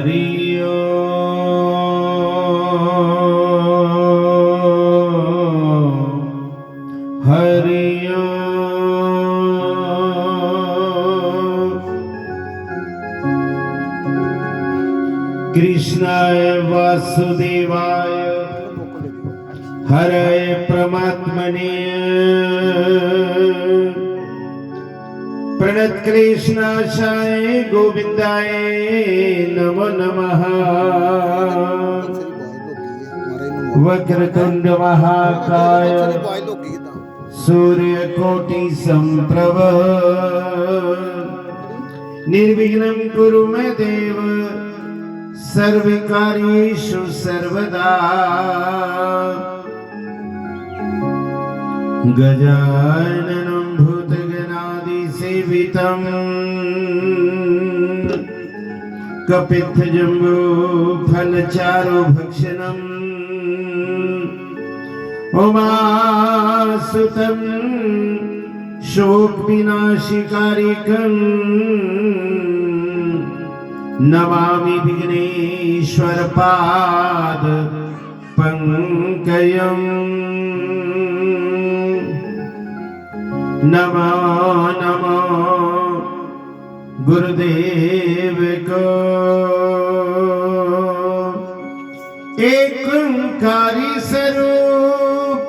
हरि कृष्णाय वासुदेवाय हरे परमात्मने प्रणत कृष्णाशाय गोविंदाय नमो नमः। वक्रतुंड महाकाय सूर्यकोटि संप्रभ निर्विघ्नं कुरु मे देव सर्वकार्येषु सर्वदा। गजाननं भूतगणादिसेवितं कपित्थजम्बूफलचारुभक्षणम् उमासुतं शोकविनाशिकारिकम् नमामि विघ्नेश्वर पाद पंकजम्। नमो नमो गुरुदेव को। एक ओंकारी स्वरूप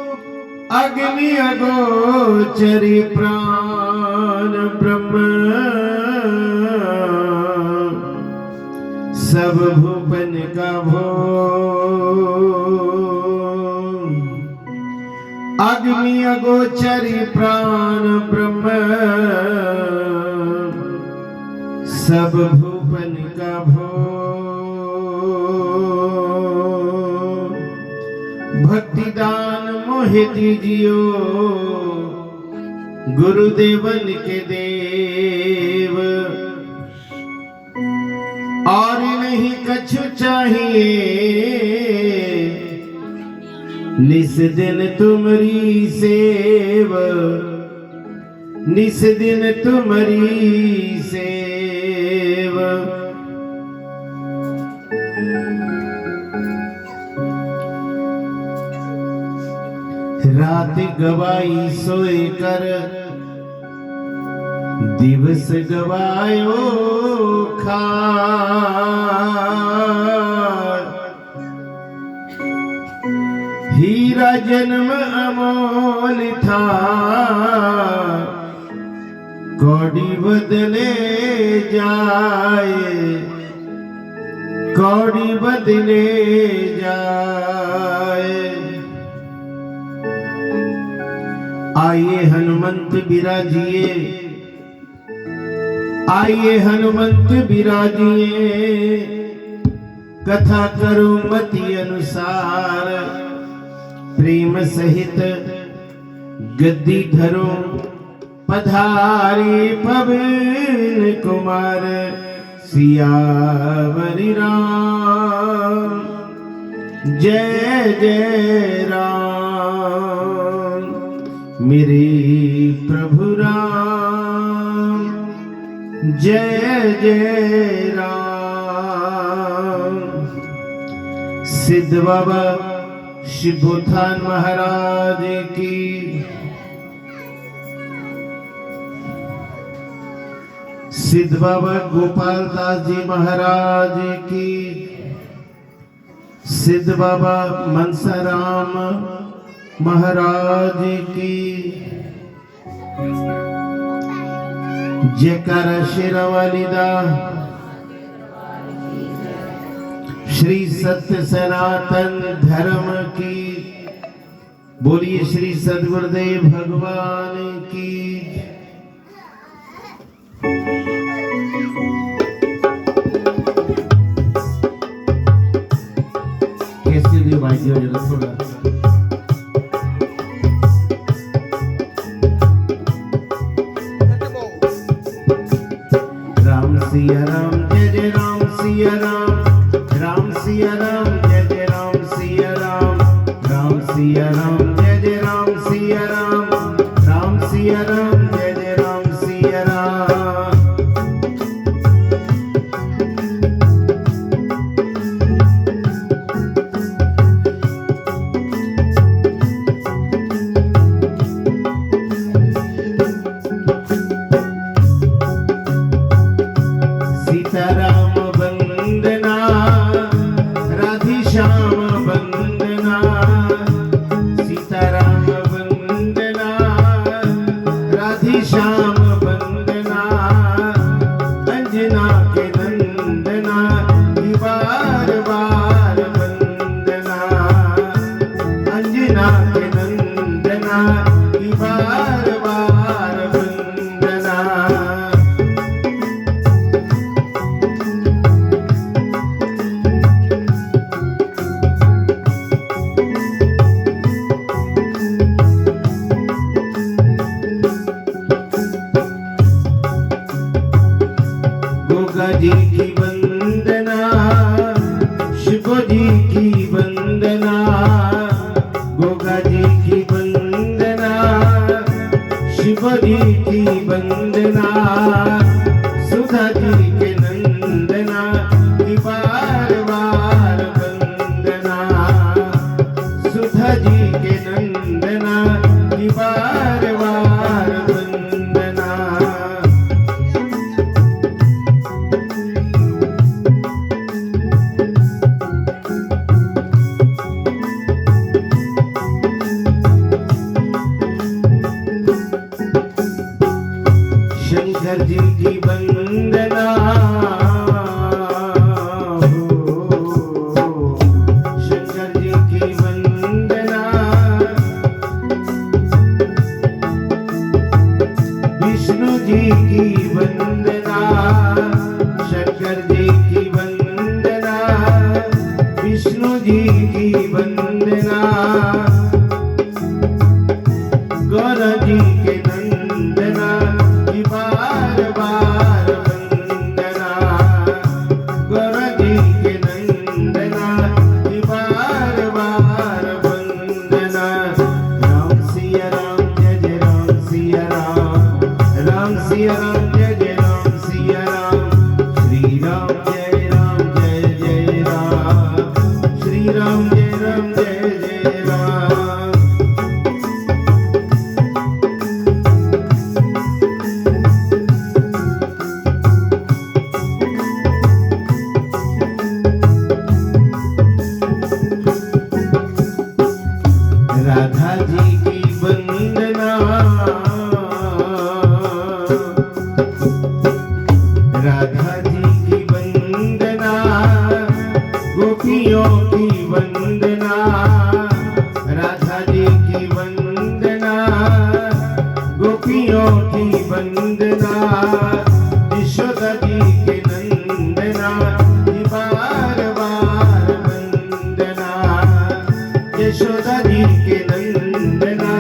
अग्नि अगोचरी प्राण ब्रह्म सब भूपन का भोग। अग्नि अगोचरी प्राण ब्रह्म सब भूपन का भोग। भक्ति दान मोहि दीजियो गुरुदेवन के देव। और नहीं कछु चाहिए निस दिन तुमरी सेव। निस दिन तुमरी सेव। रात गवाई सोए कर दिवस गवायो खार। हीरा जन्म अमोल था कौड़ी बदले जाए। कौड़ी बदले जाए। आइए हनुमंत बिराजिए। आइए हनुमंत बिराजिए। कथा करो मति अनुसार। प्रेम सहित गद्दी धरो पधारे पवन कुमार। सियावरी राम जय जय राम। मेरे प्रभु राम जय जय राम। सिद्ध बाबा शिवोत्थान महाराज की। सिद्ध बाबा गोपाल दास जी महाराज की। सिद्ध बाबा मनसाराम महाराज की। जयकारा शेरावालीदा। श्री सत्य सनातन धर्म की। बोलिए श्री सद्गुरुदेव भगवान की। कैसे लिए भाई जी जरा थोड़ा। राम सिया राम जय जय राम सिया राम। राम सिया राम जय जय राम सिया राम। राम सिया राम जय जय राम सिया राम। राम सिया राम जय जय राम सिया राम। अंजना के नंदना की बार बार वंदना, अंजना के नंदना की बार बार वंदना। गोगा जी की वंदना, शिव जी की वंदना, गोगा जी की वंदना, शिव जी की वंदना, सुधा जी के नंदना की बार बार वंदना, सुधा जी के नंदना की बार बार वंदना। शंकर जी की वंदना, शंकर जी की वंदना, विष्णु जी की वंदना, शंकर जी की वंदना, विष्णु जी की वंदना, गौर जी के नंदना की बार बार वंदना, गौर जी के नंदना की बार बार वंदना। राम सिया राम जय जय राम सिया राम, राम सिया राम जय जय राम सिया राम, श्री राम जय राम, श्री राम जय राम। राधा जी की वंदना, राधा जी की वंदना, गोपियों की वंदना, राधा जी की वंदना, गोपियों की वंदना, यशोदा जी के नंदना की बार बार वंदना, यशोदा जी के नंदना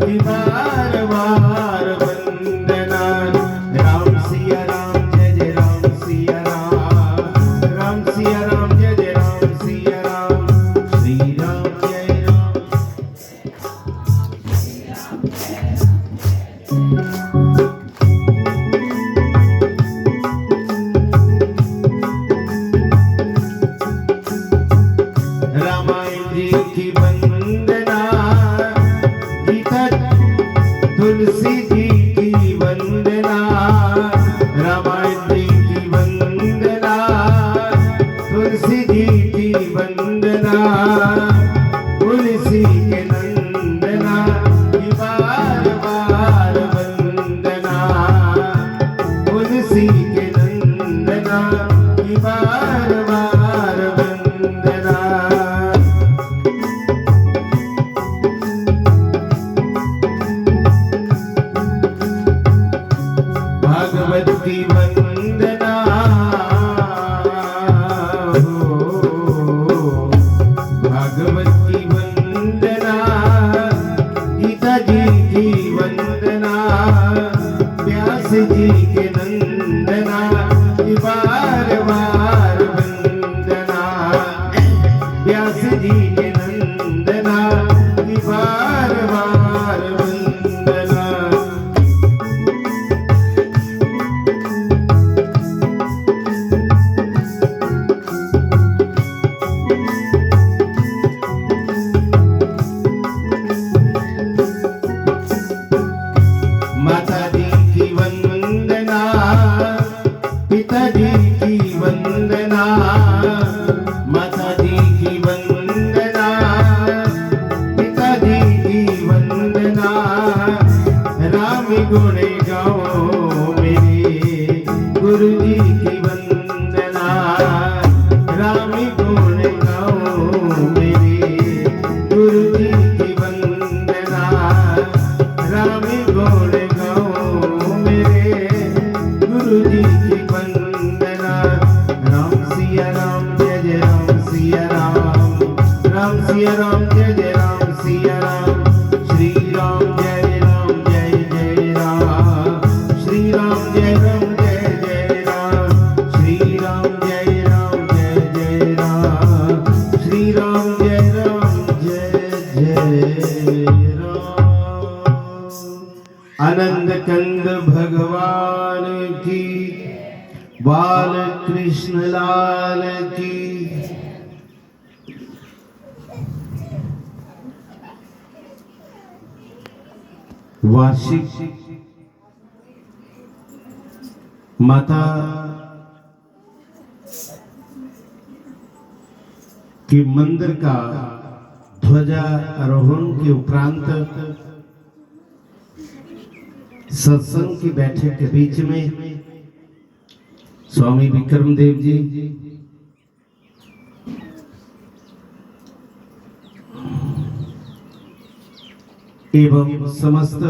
की बार बार वंदना। राम सिया राम जय जय राम सिया राम, राम सिया राम जय जय राम सिया राम, श्री राम जय राम। रामायण जी की वंदना, गीता तुलसी जी की वंदना, रामायण जी की वंदना, तुलसी जी की वंदना, तुलसी के नंदना की बार बार वंदना, तुलसी के नंदना की बार बार वंदना। भागवत की वंदना, भागवत की वंदना, गीता जी की वंदना, व्यास जी के नंदना की बार बार वंदना, व्यास जी के नंदना की बार बार वंदना। माता जी की वंदना, पिताजी की वंदना, माता जी की वंदना, पिताजी की वंदना, राम गुण गाओ मेरे गुरु जी की राम गुण गाऊं मेरे गुरु जी की वंदना। राम गुण गाऊं मेरे गुरु जी की वंदना। राम सिया राम जय जय राम सिया राम। राम सिया राम जय जय राम सिया राम। श्री राम जय राम जय जय राम। श्री राम जय राम जय जय राम। श्री राम जय राम जय जय राम। श्री राम जय राम जय जय राम। आनंद कंद भगवान की, बाल कृष्ण लाल की। वार्षिक माता के मंदिर का ध्वजारोहण के उपरांत सत्संग की बैठक के बीच में स्वामी विक्रमदेव जी एवं समस्त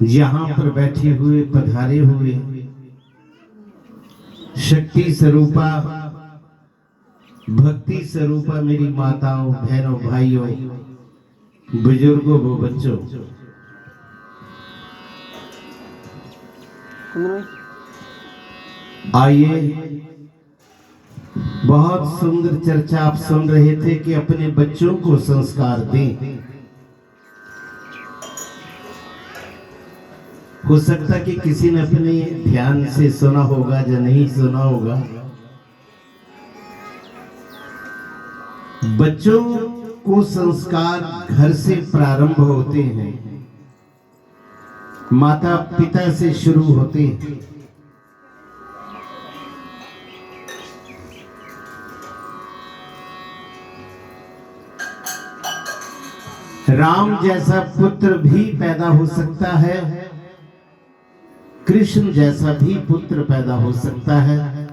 यहाँ पर बैठे हुए पधारे हुए शक्ति स्वरूपा भक्ति स्वरूपा मेरी माताओं बहनों भाइयों बुजुर्गों वो बच्चों, आइए। बहुत सुंदर चर्चा आप सुन रहे थे कि अपने बच्चों को संस्कार दें। हो सकता कि किसी ने अपने ध्यान से सुना होगा या नहीं सुना होगा। बच्चों को संस्कार घर से प्रारंभ होते हैं, माता पिता से शुरू होते हैं। राम जैसा पुत्र भी पैदा हो सकता है, कृष्ण जैसा भी पुत्र पैदा हो सकता है।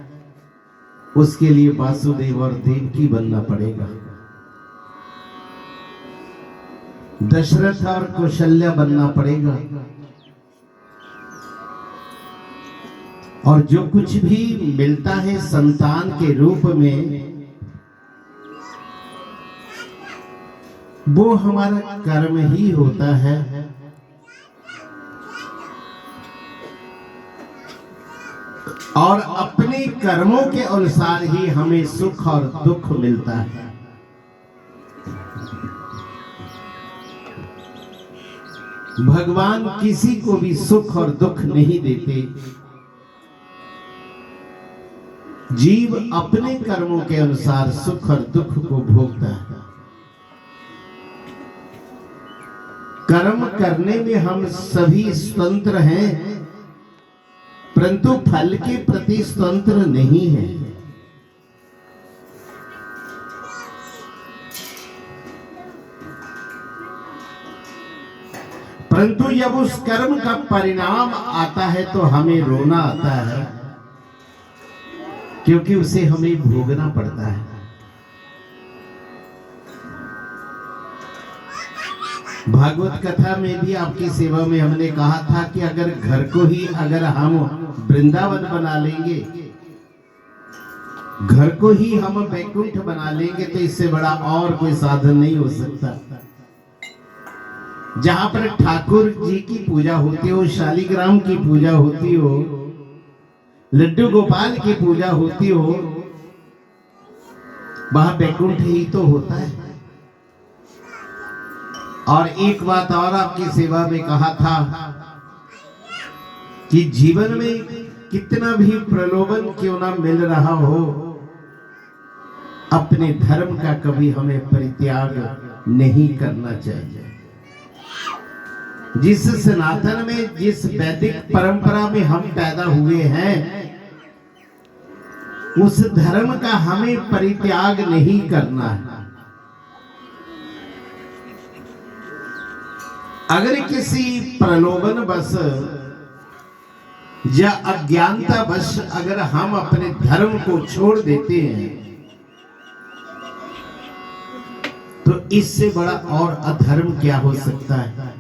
उसके लिए वासुदेव और देवकी बनना पड़ेगा, दशरथ और कौशल्या बनना पड़ेगा। और जो कुछ भी मिलता है संतान के रूप में, वो हमारा कर्म ही होता है। और अपने कर्मों के अनुसार ही हमें सुख और दुख मिलता है। भगवान किसी को भी सुख और दुख नहीं देते। जीव अपने कर्मों के अनुसार सुख और दुख को भोगता है। कर्म करने में हम सभी स्वतंत्र हैं, परंतु फल के प्रति स्वतंत्र नहीं है। परंतु जब उस कर्म का परिणाम आता है तो हमें रोना आता है, क्योंकि उसे हमें भोगना पड़ता है। भागवत कथा में भी आपकी सेवा में हमने कहा था कि अगर घर को ही अगर हम वृंदावन बना लेंगे, घर को ही हम वैकुंठ बना लेंगे, तो इससे बड़ा और कोई साधन नहीं हो सकता। जहां पर ठाकुर जी की पूजा होती हो, शालिग्राम की पूजा होती हो, लड्डू गोपाल की पूजा होती हो, वहां वैकुंठ ही तो होता है। और एक बात और आपकी सेवा में कहा था कि जीवन में कितना भी प्रलोभन क्यों ना मिल रहा हो, अपने धर्म का कभी हमें परित्याग नहीं करना चाहिए। जिस सनातन में, जिस वैदिक परंपरा में हम पैदा हुए हैं, उस धर्म का हमें परित्याग नहीं करना है। अगर किसी प्रलोभन बस या अज्ञानतावश अगर हम अपने धर्म को छोड़ देते हैं तो इससे बड़ा और अधर्म क्या हो सकता है।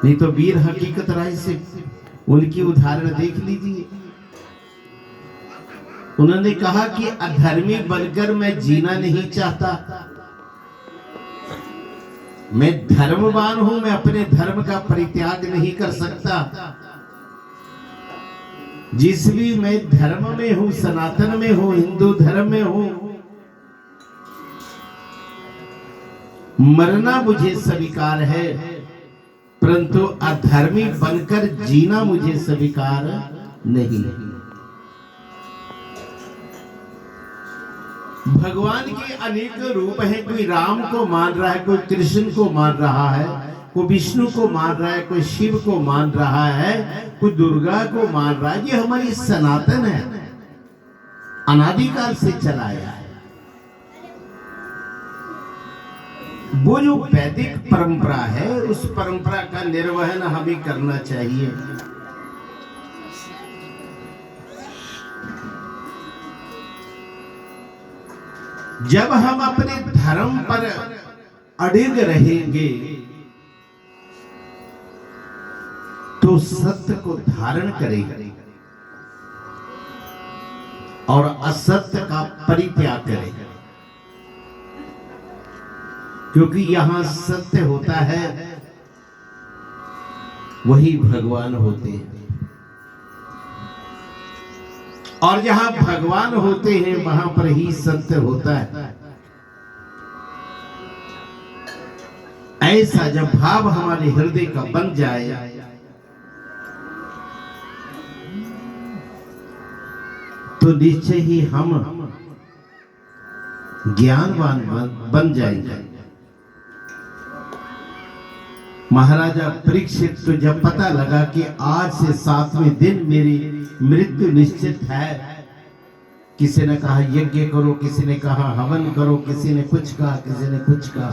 नहीं तो वीर हकीकत राय से उनकी उदाहरण देख लीजिए। उन्होंने कहा कि अधर्मी बनकर मैं जीना नहीं चाहता, मैं धर्मवान हूं, मैं अपने धर्म का परित्याग नहीं कर सकता। जिस भी मैं धर्म में हूं, सनातन में हूं, हिंदू धर्म में हूं, मरना मुझे स्वीकार है, परंतु अधर्मी बनकर जीना मुझे स्वीकार नहीं। भगवान के अनेक रूप हैं। कोई राम को मान रहा है, कोई कृष्ण को मान रहा है, कोई विष्णु को मान रहा है, कोई शिव को मान रहा है, कोई दुर्गा को मान रहा है। ये हमारी सनातन है, अनादिकाल से चला आया है। वो जो वैदिक परंपरा है, उस परंपरा का निर्वहन हमें करना चाहिए। जब हम अपने धर्म पर अड़िग रहेंगे तो सत्य को धारण करेंगे और असत्य का परित्याग करेंगे, क्योंकि यहां सत्य होता है, वही भगवान होते हैं। और जहां भगवान होते हैं वहां पर ही सत्य होता है। ऐसा जब भाव हमारे हृदय का बन जाए तो निश्चय ही हम ज्ञानवान बन जाएंगे। महाराजा परीक्षित को जब पता लगा कि आज से 7वें दिन मेरी मृत्यु निश्चित है, किसी ने कहा यज्ञ करो, किसी ने कहा हवन करो, किसी ने कुछ कहा, किसी ने कुछ कहा,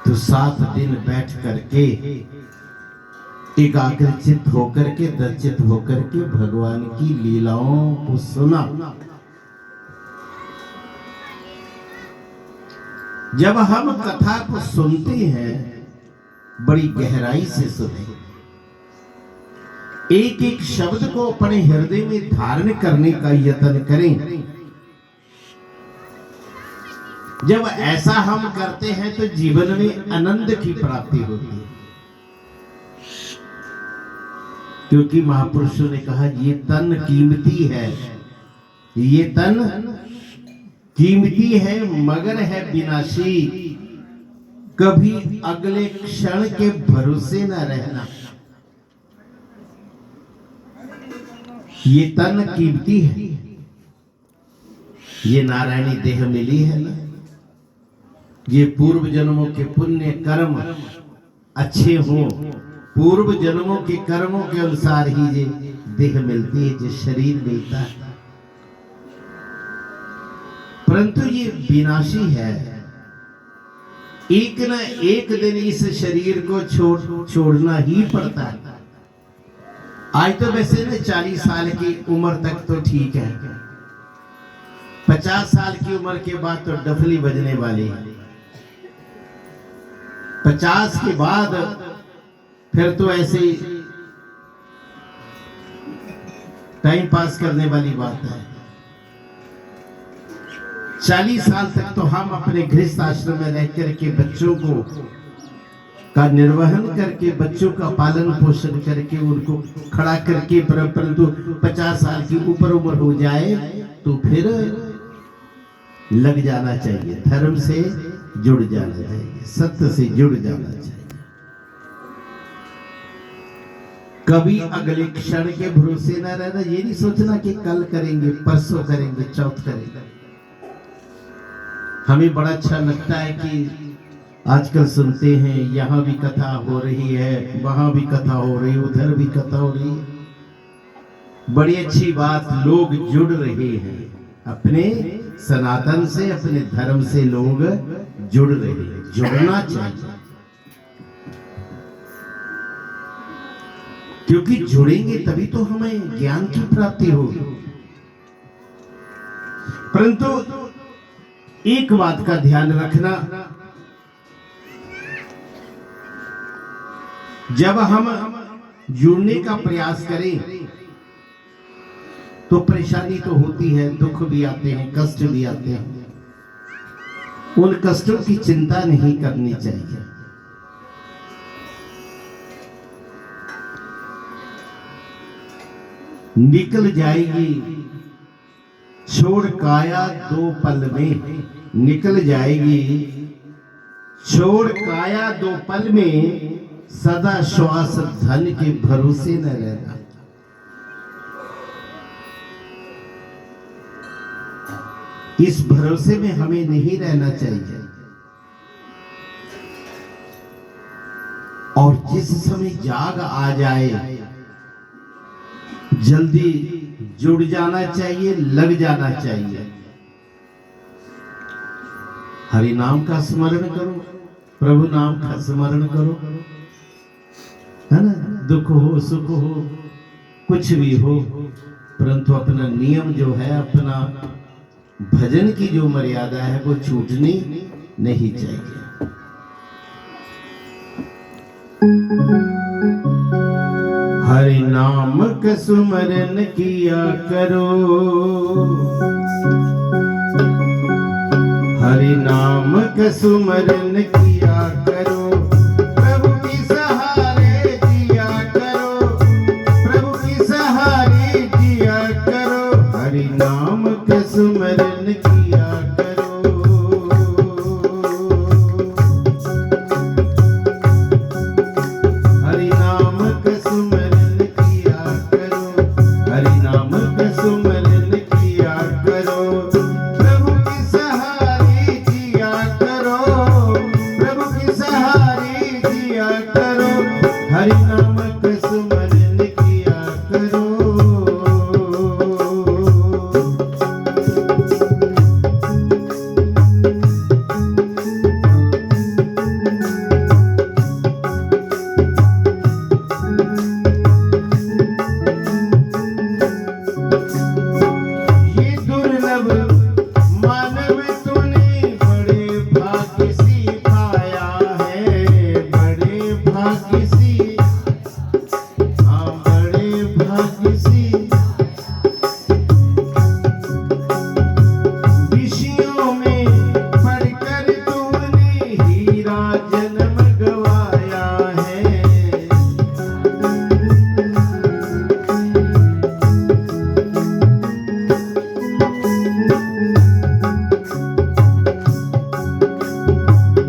तो 7 दिन बैठ करके एकाग्रचित होकर के, दर्शित होकर के भगवान की लीलाओं को सुना। जब हम कथा को सुनते हैं बड़ी गहराई से सुने, एक एक शब्द को अपने हृदय में धारण करने का यत्न करें। जब ऐसा हम करते हैं तो जीवन में आनंद की प्राप्ति होती है, क्योंकि महापुरुषों ने कहा ये तन कीमती है, ये तन कीमती है मगर है विनाशी, कभी अगले क्षण के भरोसे न रहना। ये तन कीमती है, ये नारायणी देह मिली है ना, ये पूर्व जन्मों के पुण्य कर्म अच्छे हों, पूर्व जन्मों के कर्मों के अनुसार ही ये देह मिलती है, जो शरीर मिलता है, परंतु ये विनाशी है। एक न एक दिन इस शरीर को छोड़ना ही पड़ता है। आज तो वैसे न 40 साल की उम्र तक तो ठीक है, 50 साल की उम्र के बाद तो डफली बजने वाली है, 50 के बाद फिर तो ऐसे टाइम पास करने वाली बात है। 40 साल तक तो हम अपने गृहस्थ आश्रम में रह करके बच्चों को का निर्वहन करके, बच्चों का पालन पोषण करके, उनको खड़ा करके, परंतु 50 साल की ऊपर उम्र हो जाए तो फिर लग जाना चाहिए, धर्म से जुड़ जाना चाहिए, सत्य से जुड़ जाना चाहिए। कभी अगले क्षण के भरोसे न रहना, ये नहीं सोचना कि कल करेंगे, परसों करेंगे, चौथ करेंगे। हमें बड़ा अच्छा लगता है कि आजकल सुनते हैं यहाँ भी कथा हो रही है, वहां भी कथा हो रही है, उधर भी कथा हो रही है। बड़ी अच्छी बात, लोग जुड़ रहे हैं अपने सनातन से, अपने धर्म से लोग जुड़ रहे हैं, जुड़ना चाहिए। क्योंकि जुड़ेंगे तभी तो हमें ज्ञान की प्राप्ति होगी। परंतु एक बात का ध्यान रखना, जब हम जुड़ने का प्रयास करें तो परेशानी तो होती है, दुख भी आते हैं, कष्ट भी आते हैं। उन कष्टों की चिंता नहीं करनी चाहिए। निकल जाएगी छोड़ काया 2 पल में, निकल जाएगी छोड़ काया 2 पल में, सदा श्वास धन के भरोसे न रहना। इस भरोसे में हमें नहीं रहना चाहिए। और जिस समय जाग आ जाए जल्दी जुड़ जाना चाहिए, लग जाना चाहिए। हरि नाम का स्मरण करो, प्रभु नाम का स्मरण करो, है ना। दुख हो सुख हो कुछ भी हो, परंतु अपना नियम जो है, अपना भजन की जो मर्यादा है वो छूटनी नहीं चाहिए। हरि नाम का सुमरन किया करो, हरि नाम का सुमरन किया करो, प्रभु की सहारे जिया करो, प्रभु की सहारे जिया करो, हरि नाम का सुमरन किया करो। हरि नाम का सुमरन किया करो, हरि नाम का सुमरन किया करो, प्रभु की सहारे जिया करो, प्रभु की सहारे जिया करो, हरि नाम का सुमरन किया करो। ये दुर्लभ मानव तूने बड़े भाग्य से पाया है, बड़े भाग्य से, हाँ बड़े भाग्य से। विषयों में पढ़कर तूने हीरा जन्म गवाया है।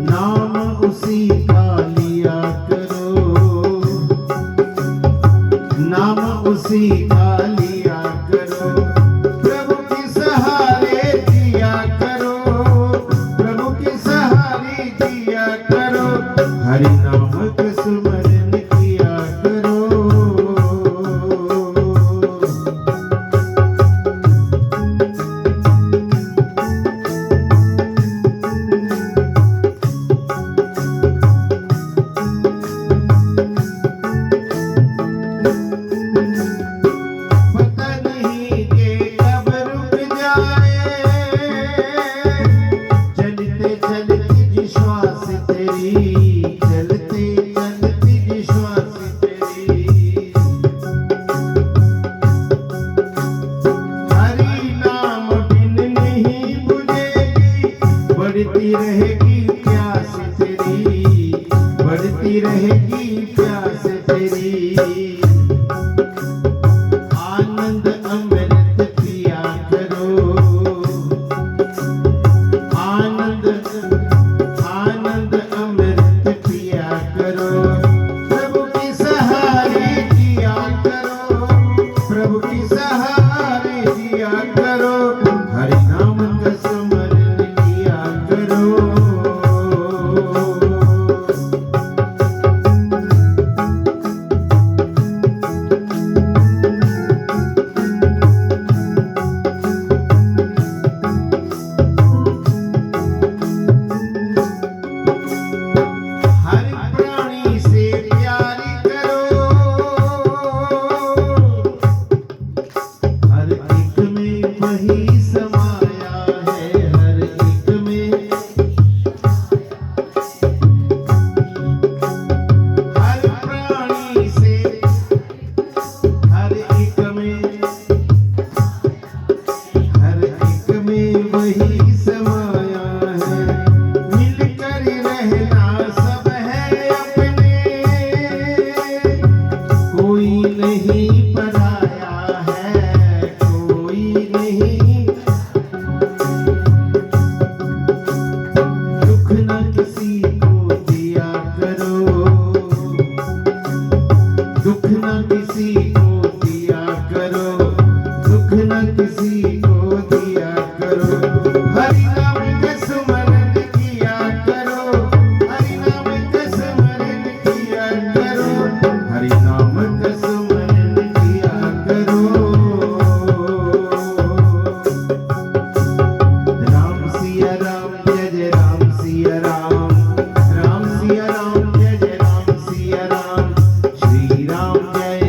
नाम उसी का लिया करो, नाम उसी का लिया करो, प्रभु के सहारे जिया करो, प्रभु के सहारे जिया करो, हरि नाम का सुमरन किया करो। पता नहीं कि कब रुक जाए, चलते चलते जी श्वास तेरी, चलते चलते जी श्वास तेरी। हरि नाम बिन नहीं बुझेगी, बढ़ती रहेगी प्यास तेरी, बढ़ती रहेगी प्यास तेरी। आनंद अमृत पिया करो, आनंद आनंद अमृत पिया करो, प्रभु की सहारे जिया करो, प्रभु की सहारे जिया करो, हरि नाम का स्मरण किया करो। नहीं पराया है, कोई नहीं। दुख न किसी को दिया करो, दुख न किसी को दिया करो, दुख न किसी को दिया करो। हरि नाम का स्मरण किया करो, हरि नाम का स्मरण किया करो, हरि नाम का स्मरण किया करो। राम सिया राम जय जय राम सिया राम, राम सिया राम जय जय राम सिया राम, श्री राम जय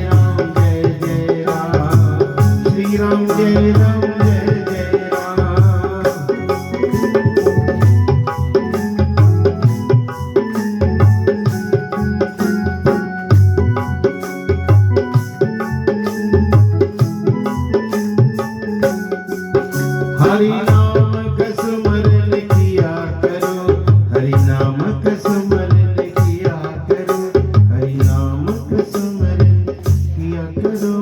जय राम, श्री राम जय जय राम। हरि नाम का स्मरण किया करो, हरि नाम का स्मरण किया करो, हरि नाम का स्मरण किया करो।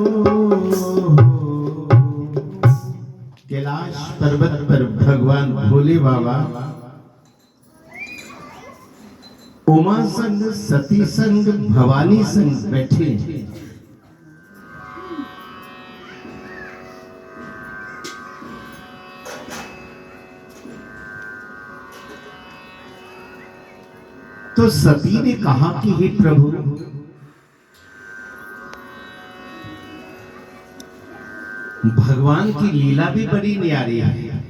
कैलाश पर्वत पर भगवान भोले बाबा उमा संग, सती संग, भवानी संग बैठे। तो सती ने कहा कि हे प्रभु, भगवान की लीला भी बड़ी न्यारी है।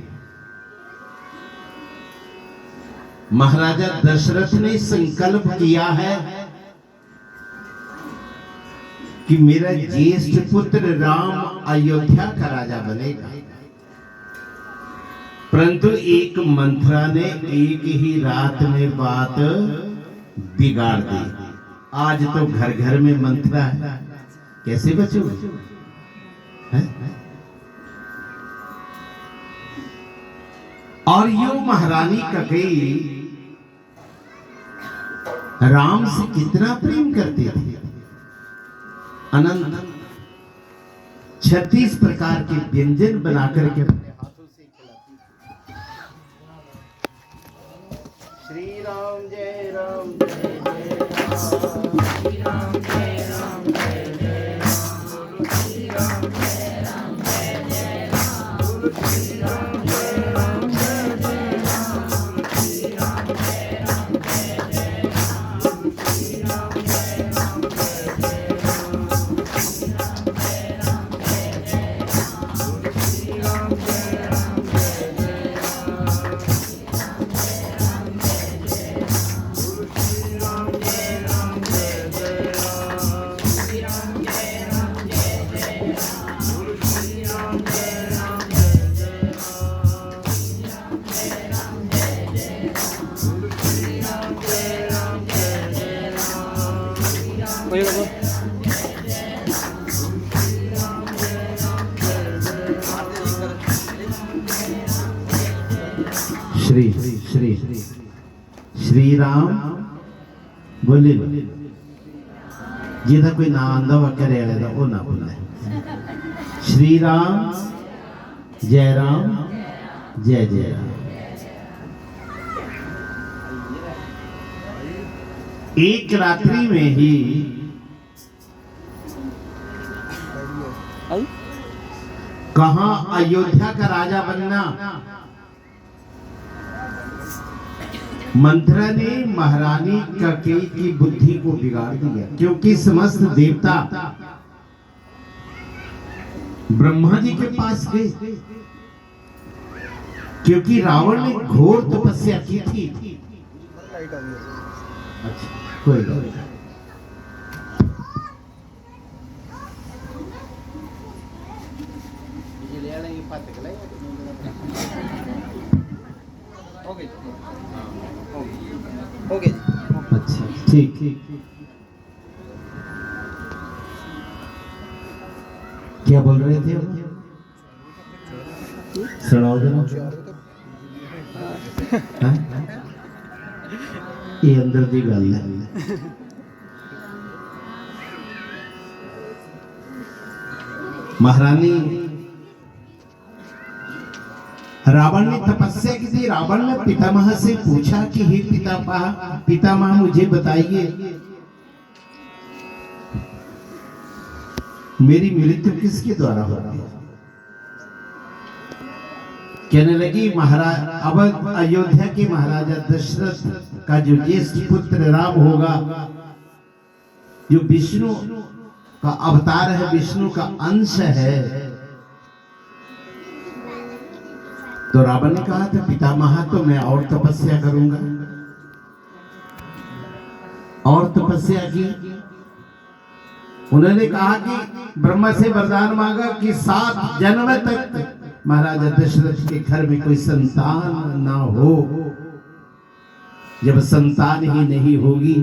महाराजा दशरथ ने संकल्प किया है कि मेरा ज्येष्ठ पुत्र राम अयोध्या का राजा बनेगा, परंतु एक मंत्रा ने एक ही रात में बात बिगाड़ दी। आज तो घर घर में मंत्रा है, कैसे बचोगे? और यो महारानी ककेई राम से कितना प्रेम करती थी। अनंत 36 प्रकार के व्यंजन बनाकर के अपने हाथों से खिलाती थी। श्री राम जय राम जय जय राम, श्री राम जय राम जय जय राम, श्री राम जय राम जय जय राम, श्री राम जय राम जय जय राम, श्री राम जय राम जय जय राम, श्री राम जय राम जय जय राम, श्री राम जय राम जय जय राम, श्री राम जय राम जय जय राम, श्री राम जय राम जय जय राम, श्री राम जय राम जय जय राम, श्री राम जय राम जय जय राम, श्री राम जय राम जय जय राम, श्री राम जय राम जय जय राम, श्री राम जय राम श्री श्री श्री राम बोले जिदा कोई ना आंदा वा करे वाले दा ओ ना बोले। श्री राम जय राम जय जय राम। एक रात्रि में ही कहां अयोध्या का राजा बनना, मंत्रा ने महारानी ककेई की बुद्धि को बिगाड़ दिया, क्योंकि समस्त देवता ब्रह्मा जी के पास गए, क्योंकि रावण ने घोर तपस्या की थी। अच्छा कोई बात नहीं। अच्छा ठीक ठीक। क्या बोल रहे थे? सुनाओ जरा। ये अंदर दी गल है। महारानी, रावण ने तपस्या की थी। रावण ने पितामह से पूछा कि हे पितामह मुझे बताइए, मेरी मृत्यु किसके द्वारा होगी? कहने लगी, महाराज अब अयोध्या के महाराजा दशरथ का जो ज्येष्ठ पुत्र राम होगा, जो विष्णु का अवतार है, विष्णु का अंश है। तो रावण ने कहा था, पितामह तो मैं और तपस्या करूंगा। और तपस्या की। उन्होंने कहा कि ब्रह्मा से वरदान मांगा कि 7 जन्म तक महाराजा दशरथ के घर में कोई संतान ना हो। जब संतान ही नहीं होगी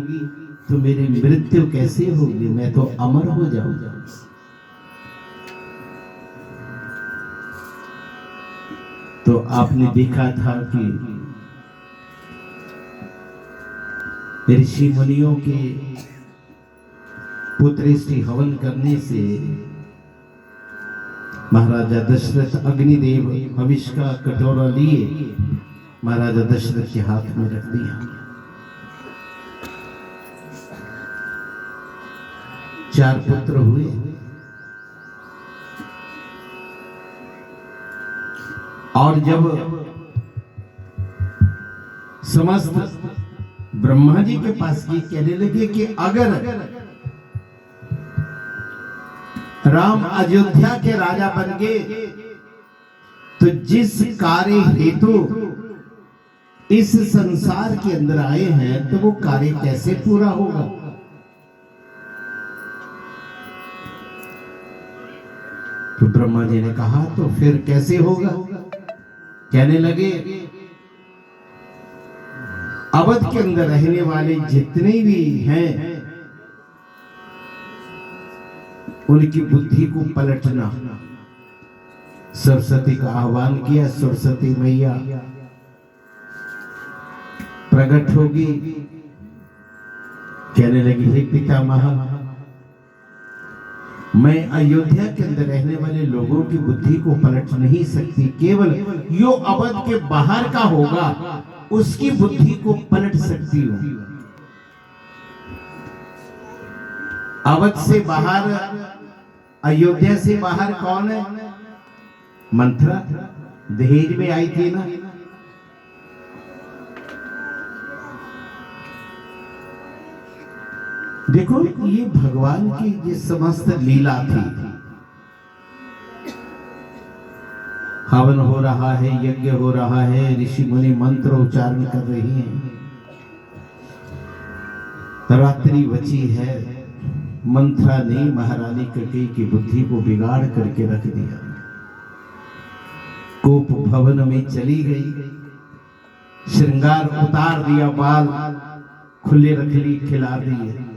तो मेरी मृत्यु कैसे होगी? मैं तो अमर हो जाऊंगा। तो आपने देखा था कि ऋषि मुनियों के पुत्रेष्टि हवन करने से महाराजा दशरथ अग्निदेव हविष का कटोरा लिए महाराजा दशरथ के हाथ में रख दिया। 4 पुत्र हुए। और जब समस्त ब्रह्मा जी के पास ये कहने लगे कि अगर राम अयोध्या के राजा बन गए तो जिस कार्य हेतु इस संसार के अंदर आए हैं तो वो कार्य कैसे पूरा होगा? तो ब्रह्मा जी ने कहा तो फिर कैसे होगा? कहने लगे, अवध के अंदर रहने वाले जितने भी हैं उनकी बुद्धि को पलटना। सरस्वती का आह्वान किया। सरस्वती मैया प्रकट होगी। कहने लगी, हे पितामह, मैं अयोध्या के अंदर रहने वाले लोगों की बुद्धि को पलट नहीं सकती। केवल यो अवध के बाहर का होगा उसकी बुद्धि को पलट सकती हूं। अवध से बाहर, अयोध्या से बाहर कौन है? मंथरा दहेज में आई थी ना। देखो, ये भगवान की ये समस्त लीला थी। हवन हो रहा है, यज्ञ हो रहा है, ऋषि मुनि मंत्र उच्चारण कर रही हैं, रात्रि बची है। मंत्रा ने महारानी कैकेयी की बुद्धि को बिगाड़ करके रख दिया। कोप भवन में चली गई, श्रृंगार उतार दिया, बाल खुले रख ली, खिला दिए।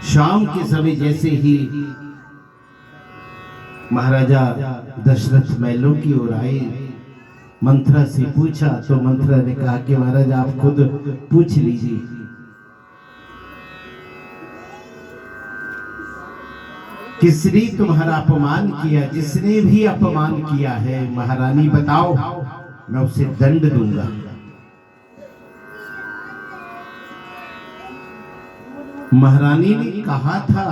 शाम के समय जैसे ही महाराजा दशरथ महलों की ओर आए, मंथरा से पूछा तो मंथरा ने कहा कि महाराज आप खुद पूछ लीजिए। किसने तुम्हारा अपमान किया? जिसने भी अपमान किया है महारानी बताओ, मैं उसे दंड दूंगा। महारानी ने कहा था,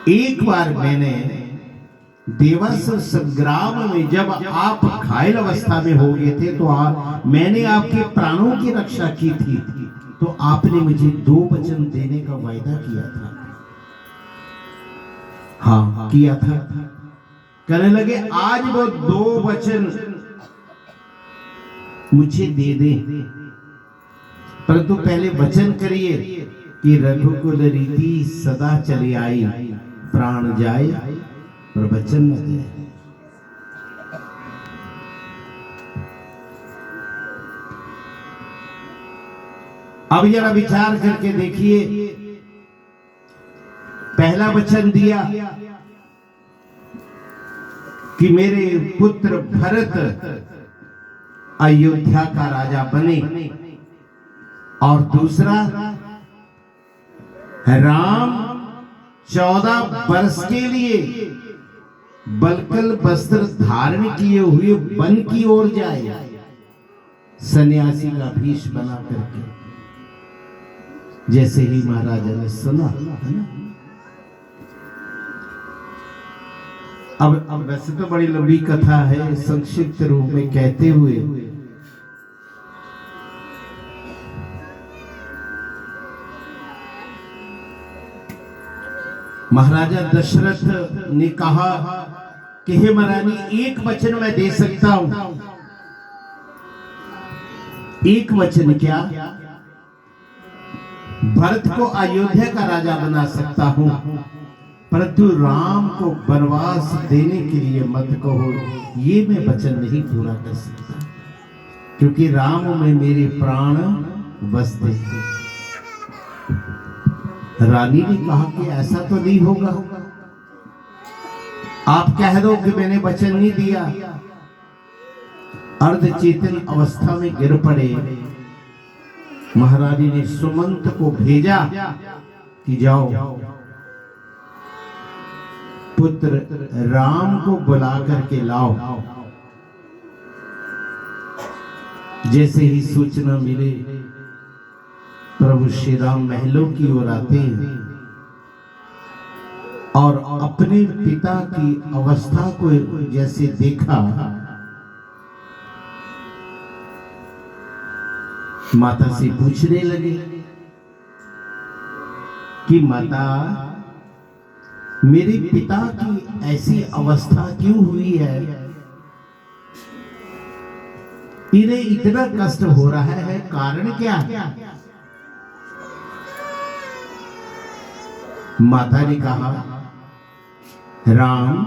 एक बार मैंने देवासुर संग्राम में जब आप घायल अवस्था में हो गए थे तो मैंने आपके प्राणों की रक्षा की थी, तो आपने मुझे 2 वचन देने का वायदा किया था। हाँ, किया था। कहने लगे, आज वो 2 वचन मुझे दे दे, परंतु पहले वचन करिए कि रघुकुल रीति सदा चली आई, प्राण जाए और वचन न जाए। अब जरा विचार करके देखिए, पहला वचन दिया कि मेरे पुत्र भरत अयोध्या का राजा बने, और दूसरा राम 14 वर्ष के लिए बलकल वस्त्र धारण किए हुए वन की ओर जाए, सन्यासी का भेष बना करके। जैसे ही महाराजा ने सुना, है ना। अब वैसे तो बड़ी लंबी कथा है, संक्षिप्त रूप में कहते हुए महाराजा दशरथ ने कहा कि हे महारानी, एक वचन मैं दे सकता हूं। एक वचन क्या? भरत को अयोध्या का राजा बना सकता हूं, परंतु राम को वनवास देने के लिए मत कहो। ये मैं वचन नहीं पूरा कर सकता, क्योंकि राम में मेरे प्राण बसते हैं। रानी ने कहा कि ऐसा तो नहीं होगा, आप कह दो कि मैंने वचन नहीं दिया। अर्धचेतन अवस्था में गिर पड़े। महारानी ने सुमंत को भेजा कि जाओ पुत्र राम को बुला करके लाओ। जैसे ही सूचना मिले, प्रभु श्री राम महलों की ओर आते हैं और अपने पिता की अवस्था को जैसे देखा, माता से पूछने लगे कि माता, मेरे पिता की ऐसी अवस्था क्यों हुई है? इन्हें इतना कष्ट हो रहा है, कारण क्या है? माता ने कहा, राम,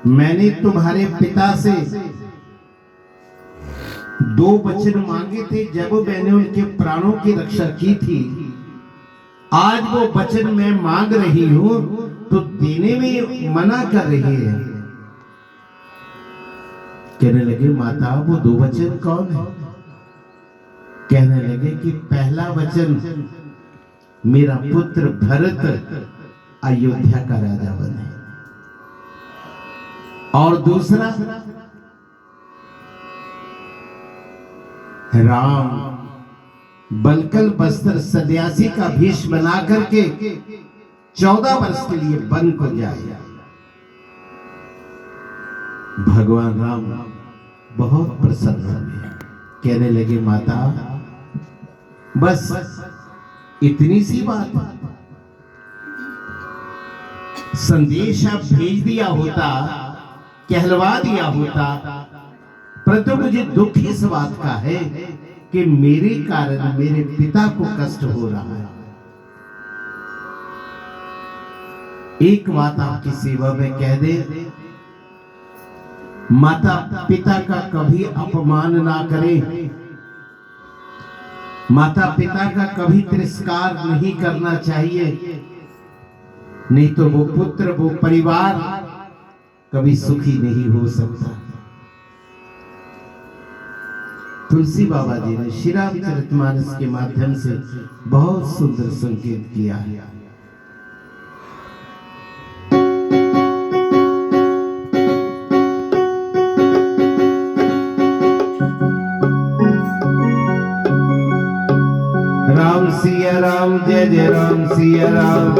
मैंने तुम्हारे पिता से 2 वचन मांगे थे जब मैंने उनके प्राणों की रक्षा की थी। आज वो वचन मैं मांग रही हूं तो देने में मना कर रही है। कहने लगे, माता, वो 2 वचन कौन है? कहने लगे कि पहला वचन, मेरा पुत्र भरत अयोध्या का राजा बने, और दूसरा, राम बलकल वस्त्र सन्यासी का भेष बना करके 14 वर्ष के लिए वन को जाए। भगवान राम बहुत प्रसन्न हुए। कहने लगे, माता, बस इतनी सी बात, संदेश आप भेज दिया होता, कहलवा दिया होता, परंतु मुझे दुख इस बात का है कि मेरे कारण मेरे पिता को कष्ट हो रहा है। एक बात आपकी सेवा में कह दे, माता पिता का कभी अपमान ना करें, माता पिता का कभी तिरस्कार नहीं करना चाहिए, नहीं तो वो पुत्र, वो परिवार कभी सुखी नहीं हो सकता। तुलसी बाबा जी ने श्री रामचरितमानस के माध्यम से बहुत सुंदर संकेत किया है। राम सिया राम, जय जय राम सिया राम,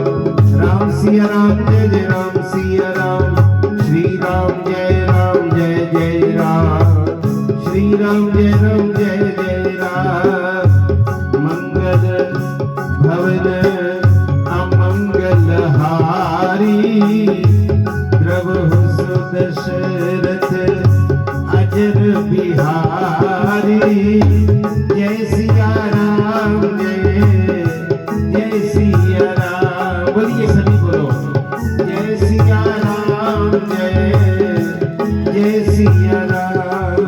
राम सिया राम, जय जय राम सिया राम, श्री राम जय राम, जय जय राम, श्री राम जय राम, जय जय राम। मंगल भवन अमंगल हारी, प्रभु सुदशरथ अजर बिहारी। जय सिया राम, जय सिया राम, बोलिए सभी बोलो, जय सिया राम, जय सिया राम।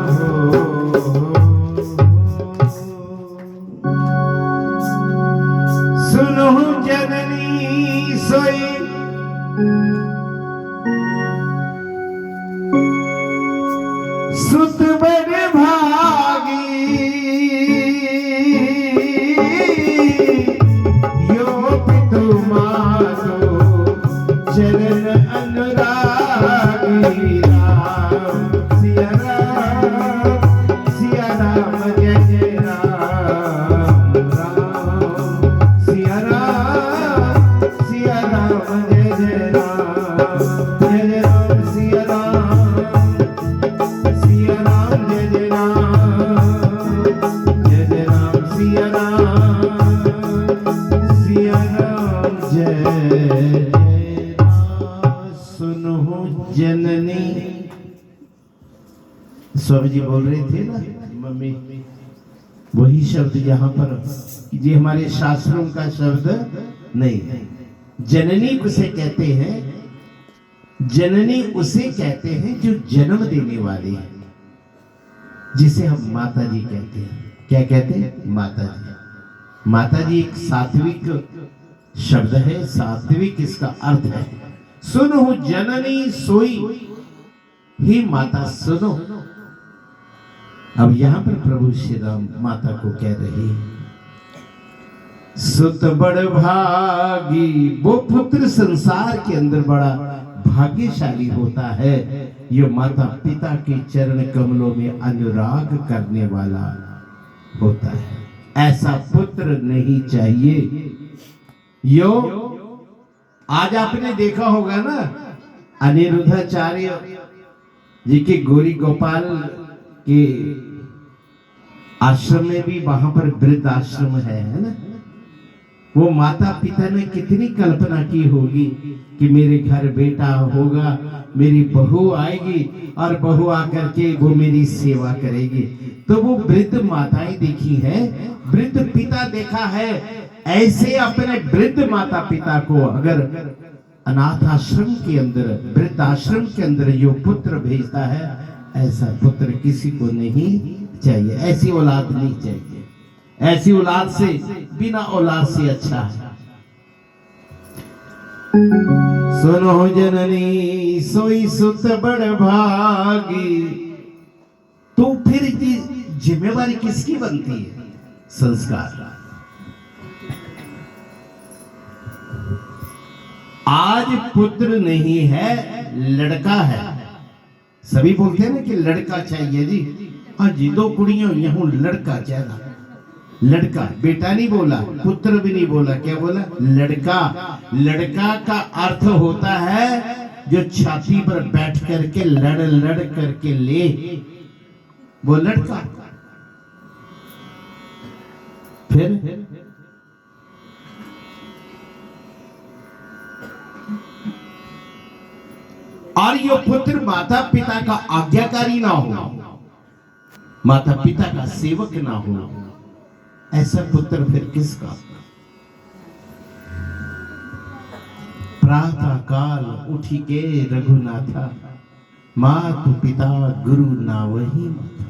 सुनो जननी सोई मानो चरण अनुरागी राम सिया राम जय जय राम राम सिया राम जय जय राम सिया राम जय जय राम सिया राम जय सुनो जननी। स्वामी जी बोल रहे थे ना मम्मी, वही शब्द यहाँ पर, ये हमारे शास्त्रों का शब्द नहीं है। जननी उसे कहते हैं, जननी उसे कहते हैं जो जन्म देने वाली है, जिसे हम माता जी कहते हैं। क्या कहते हैं? माता जी। माता जी एक सात्विक शब्द है, सात्विक इसका अर्थ है। सुनो जननी सोई ही माता सुनो। अब यहां पर प्रभु श्री राम माता को कह रहे हैं, सुत बड़ भागी। वो पुत्र संसार के अंदर बड़ा भाग्यशाली होता है, ये माता पिता के चरण कमलों में अनुराग करने वाला होता है। ऐसा पुत्र नहीं चाहिए। यो आज आपने देखा होगा ना, अनिरुद्धाचार्य जी के गौरी गोपाल के आश्रम में भी, वहां पर वृद्ध आश्रम है ना, वो माता पिता ने कितनी कल्पना की होगी कि मेरे घर बेटा होगा, मेरी बहू आएगी और बहू आकर के वो मेरी सेवा करेगी। तो वो वृद्ध माताएं देखी है, वृद्ध पिता देखा है। ऐसे अपने वृद्ध माता पिता को अगर अनाथ आश्रम के अंदर, वृद्ध आश्रम के अंदर जो पुत्र भेजता है, ऐसा पुत्र किसी को नहीं चाहिए। ऐसी औलाद नहीं चाहिए। ऐसी औलाद से, बिना औलाद से अच्छा है। सुनो जननी सोई सुत बड़ भागी। तो फिर जिम्मेवारी किसकी बनती है? संस्कार। आज पुत्र नहीं है, लड़का है। सभी बोलते हैं ना कि लड़का चाहिए जी। हाँ जी, दो कुड़ियां यहूं, लड़का चाहिए। लड़का, बेटा नहीं बोला, पुत्र भी नहीं बोला, क्या बोला? लड़का। लड़का का अर्थ होता है जो छाती पर बैठ करके लड़ लड़ करके ले, वो लड़का। फिर और ये पुत्र माता पिता का आज्ञाकारी ना हो, माता पिता का सेवक ना हो, ऐसा पुत्र फिर किसका? प्रातः काल उठी के रघुनाथा, मातु पिता गुरु ना वही माता।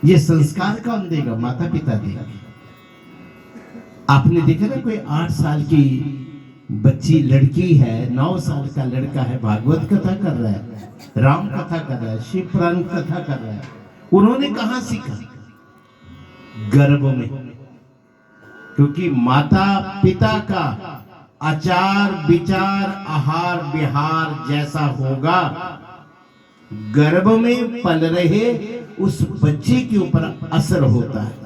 ये संस्कार कौन देगा? माता पिता देगा। आपने देखा ना, कोई 8 साल की बच्ची लड़की है, 9 साल का लड़का है, भागवत कथा कर रहा है, राम कथा कर रहा है, शिव पुराण कथा कर रहा है। उन्होंने कहां सीखा? गर्भ में। क्योंकि माता पिता का आचार विचार आहार विहार जैसा होगा, गर्भ में पल रहे उस बच्चे के ऊपर असर होता है।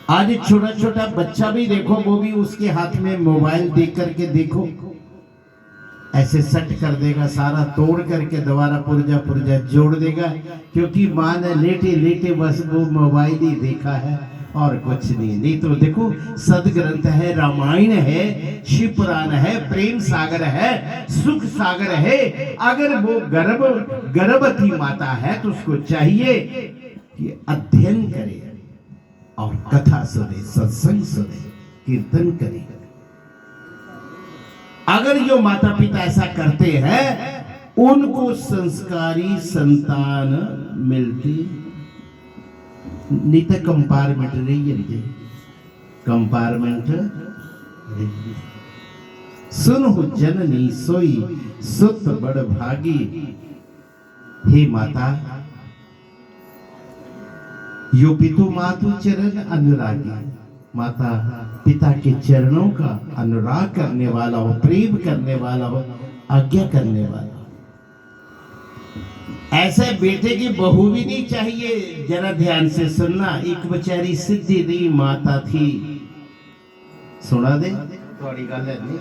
आज छोटा छोटा बच्चा भी देखो, वो भी उसके हाथ में मोबाइल देख करके देखो, ऐसे सेट कर देगा, सारा तोड़ करके दोबारा पुर्जा पुर्जा जोड़ देगा, क्योंकि माँ ने लेटे लेटे बस वो मोबाइल ही देखा है और कुछ नहीं। नहीं तो देखो, सदग्रंथ है, रामायण है, शिव पुराण है, प्रेम सागर है, सुख सागर है। अगर वो गर्भवती माता है तो उसको चाहिए कि अध्ययन करे और कथा सुने, सत्संग सुने, कीर्तन करे। अगर जो माता पिता ऐसा करते हैं, उनको संस्कारी संतान मिलती। नहीं तो कंपार्टमेंट रही, कंपार्टमेंट। सुनो जननी सोई सुत बड़ भागी। हे माता, यो पितु मातु चरण अनुरागी। माता पिता के चरणों का अनुराग करने वाला हो, प्रेम करने वाला हो, आज्ञा करने वाला हो। ऐसे बेटे की बहू भी नहीं चाहिए। जरा ध्यान से सुनना। एक बेचारी सिद्धि दी माता थी, सुना दे थोड़ी गल है नहीं।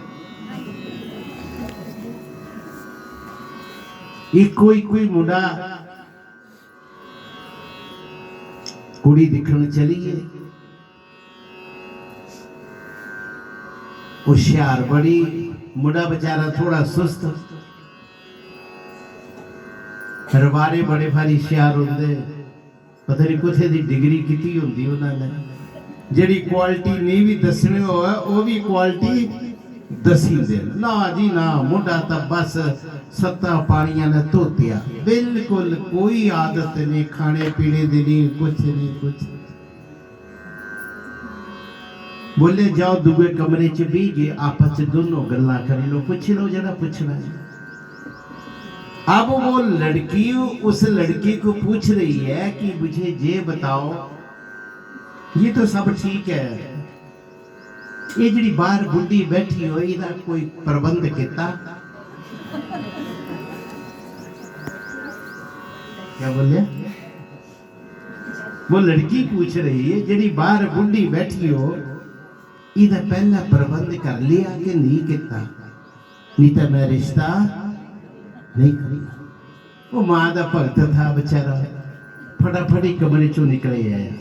एक कोई मुंडा कुड़ी दिखण चलीए, होशियार बड़ी, मुंडा बेचारा थोड़ा सुस्त, रवारे बड़े भारी होशियार होंदे, पता नहीं कुछ दी डिग्री की होंदी उन्होंने, जिहड़ी क्वालिटी नहीं भी दसने होवे वो भी क्वालिटी दसी दे। ना जी ना, मुंडा तो बस सत्ता पानिया ने धोतिया, बिल्कुल कोई आदत नहीं, खाने पीने दी नहीं, कुछ नहीं कुछ। बोले जाओ दूसरे कमरे च भी गए, आपस च दोनों गल्ला कर लो, पूछ लो जरा पूछना है। अब वो लड़की उस लड़की को पूछ रही है कि मुझे ये बताओ, ये तो सब ठीक है, ये जी बाहर बुढ़ी बैठी हो, इहदा कोई प्रबंध किया? क्या बोले? वो लड़की पूछ रही है जी बाहर बुढ़ी बैठी हो, इहदा पहला प्रबंध कर लिया कि नहीं किया? नहीं तो मैं रिश्ता नहीं करना। वो मां का भगत था बेचारा, फटाफट ही कमरे चो निकले आया।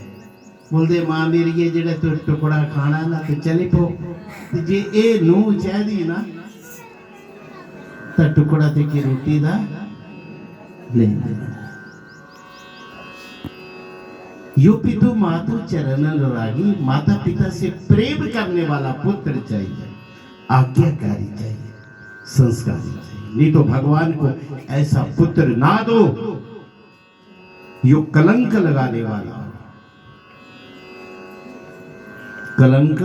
बोलते मां मेरी ये जेड़ा तू टुकड़ा खाना ना तो चली पो, जे ए नूह चाहदी ना तो टुकड़ा ते की रोटी दा ले यो पितु मातु चरण अनुरागी। माता पिता से प्रेम करने वाला पुत्र चाहिए, आज्ञाकारी चाहिए, संस्कारी चाहिए। नहीं तो भगवान को ऐसा पुत्र ना दो यो कलंक लगाने वाला, कलंक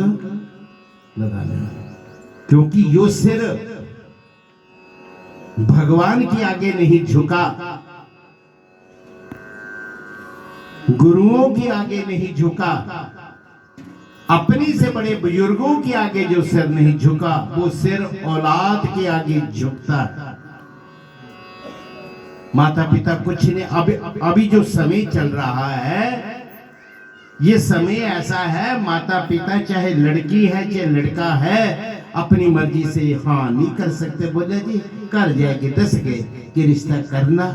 लगाने वाला, क्योंकि यो सिर भगवान के आगे नहीं झुका, गुरुओं के आगे नहीं झुका, अपनी से बड़े बुजुर्गों के आगे जो सिर नहीं झुका, वो सिर औलाद के आगे झुकता। माता पिता कुछ नहीं। अभी जो समय चल रहा है, ये समय ऐसा है, माता पिता चाहे लड़की है चाहे लड़का है, अपनी मर्जी से हाँ नहीं कर सकते। बोले जी कर जाएगी, दस गए कि रिश्ता करना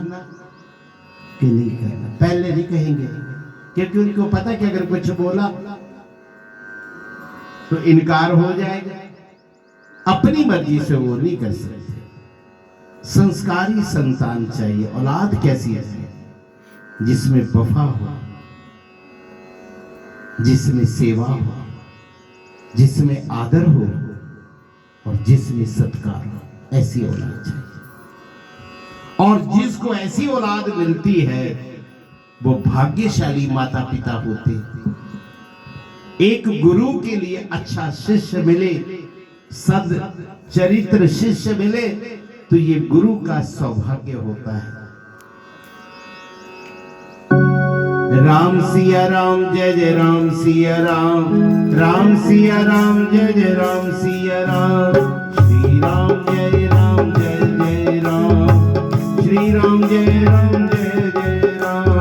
कि नहीं करना, पहले नहीं कहेंगे, क्योंकि उनको पता कि अगर कुछ बोला तो इनकार हो जाएगा। अपनी मर्जी से वो नहीं कर सकते। संस्कारी संतान चाहिए। औलाद कैसी है? जिसमें वफा हो, जिसमें सेवा हो, जिसमें आदर हो और जिसमें सत्कार हो, ऐसी औलाद चाहिए। और जिसको ऐसी औलाद मिलती है वो भाग्यशाली माता पिता होते हैं। एक गुरु के लिए अच्छा शिष्य मिले, सद चरित्र शिष्य मिले, तो ये गुरु का सौभाग्य होता है। राम सिया राम, जय जय राम सिया राम, राम सिया राम, जय जय राम सिया राम, श्री राम जय राम, जय जय राम, श्री राम जय राम, जय जय राम।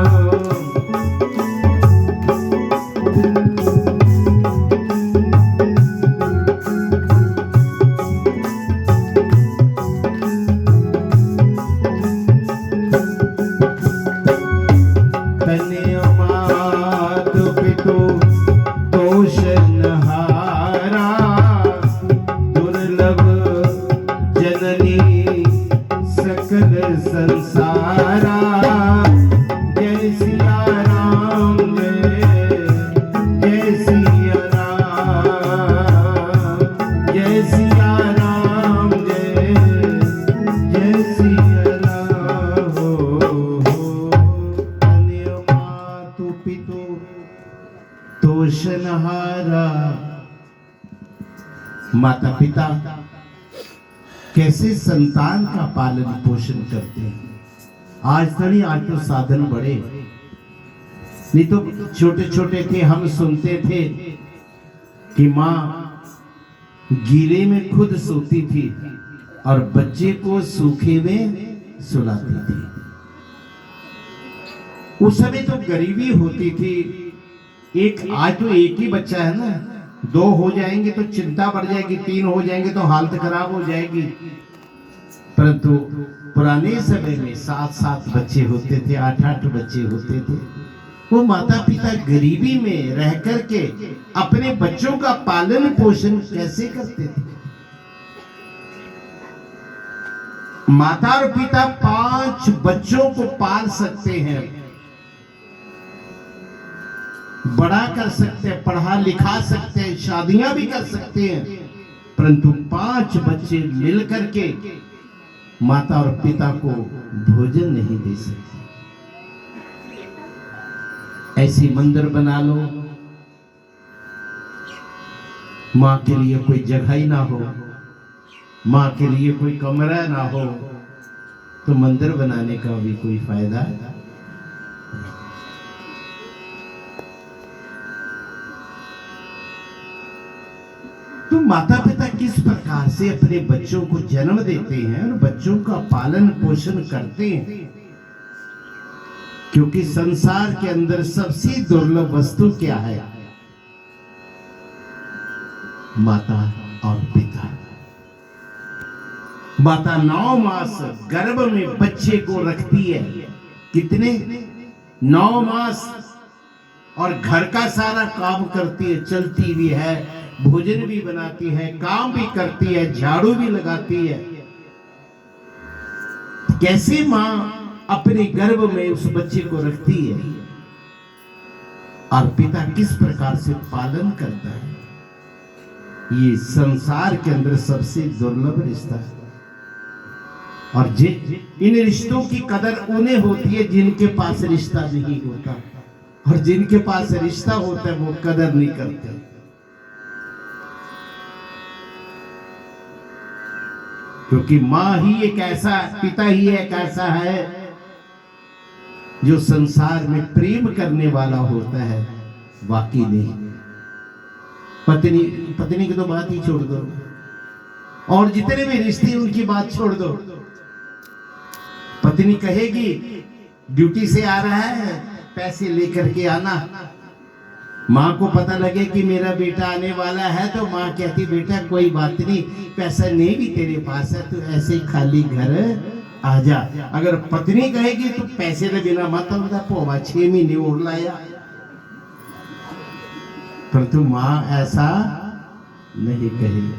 माता पिता कैसे संतान का पालन पोषण करते हैं। आज तो साधन बड़े, नहीं तो छोटे छोटे थे हम सुनते थे कि माँ गीले में खुद सोती थी और बच्चे को सूखे में सुलाती थी। उस समय तो गरीबी होती थी। आज तो एक ही बच्चा है ना, 2 हो जाएंगे तो चिंता बढ़ जाएगी, 3 हो जाएंगे तो हालत खराब हो जाएगी। परंतु पुराने समय में 7-7 बच्चे होते थे, 8-8 बच्चे होते थे। वो माता पिता गरीबी में रह करके अपने बच्चों का पालन पोषण कैसे करते थे। माता और पिता 5 बच्चों को पाल सकते हैं, बड़ा कर सकते हैं, पढ़ा लिखा सकते हैं, शादियां भी कर सकते हैं, परंतु 5 बच्चे मिलकर के माता और पिता को भोजन नहीं दे सकते। ऐसी मंदिर बना लो, मां के लिए कोई जगह ही ना हो, मां के लिए कोई कमरा ना हो, तो मंदिर बनाने का भी कोई फायदा है। तो माता पिता किस प्रकार से अपने बच्चों को जन्म देते हैं और बच्चों का पालन पोषण करते हैं, क्योंकि संसार के अंदर सबसे दुर्लभ वस्तु क्या है? माता और पिता। माता 9 मास गर्भ में बच्चे को रखती है। कितने? 9 मास। और घर का सारा काम करती है, चलती भी है, भोजन भी बनाती है, काम भी करती है, झाड़ू भी लगाती है। कैसे मां अपने गर्भ में उस बच्चे को रखती है और पिता किस प्रकार से पालन करता है? ये संसार के अंदर सबसे दुर्लभ रिश्ता है। और इन रिश्तों की कदर उन्हें होती है जिनके पास रिश्ता नहीं होता, और जिनके पास रिश्ता होता है वो कदर नहीं करते। क्योंकि मां ही एक ऐसा, पिता ही एक ऐसा है जो संसार में प्रेम करने वाला होता है, बाकी नहीं। पत्नी की तो बात ही छोड़ दो, और जितने भी रिश्ते उनकी बात छोड़ दो। पत्नी कहेगी ड्यूटी से आ रहा है, पैसे लेकर के आना। माँ को पता लगे कि मेरा बेटा आने वाला है तो माँ कहती बेटा कोई बात नहीं, पैसा नहीं भी तेरे पास है तो ऐसे खाली घर आ जा। अगर पत्नी कहेगी तो पैसे के बिना मत होता, पोवा 6 महीने और लाया। परंतु माँ ऐसा नहीं कहेगी।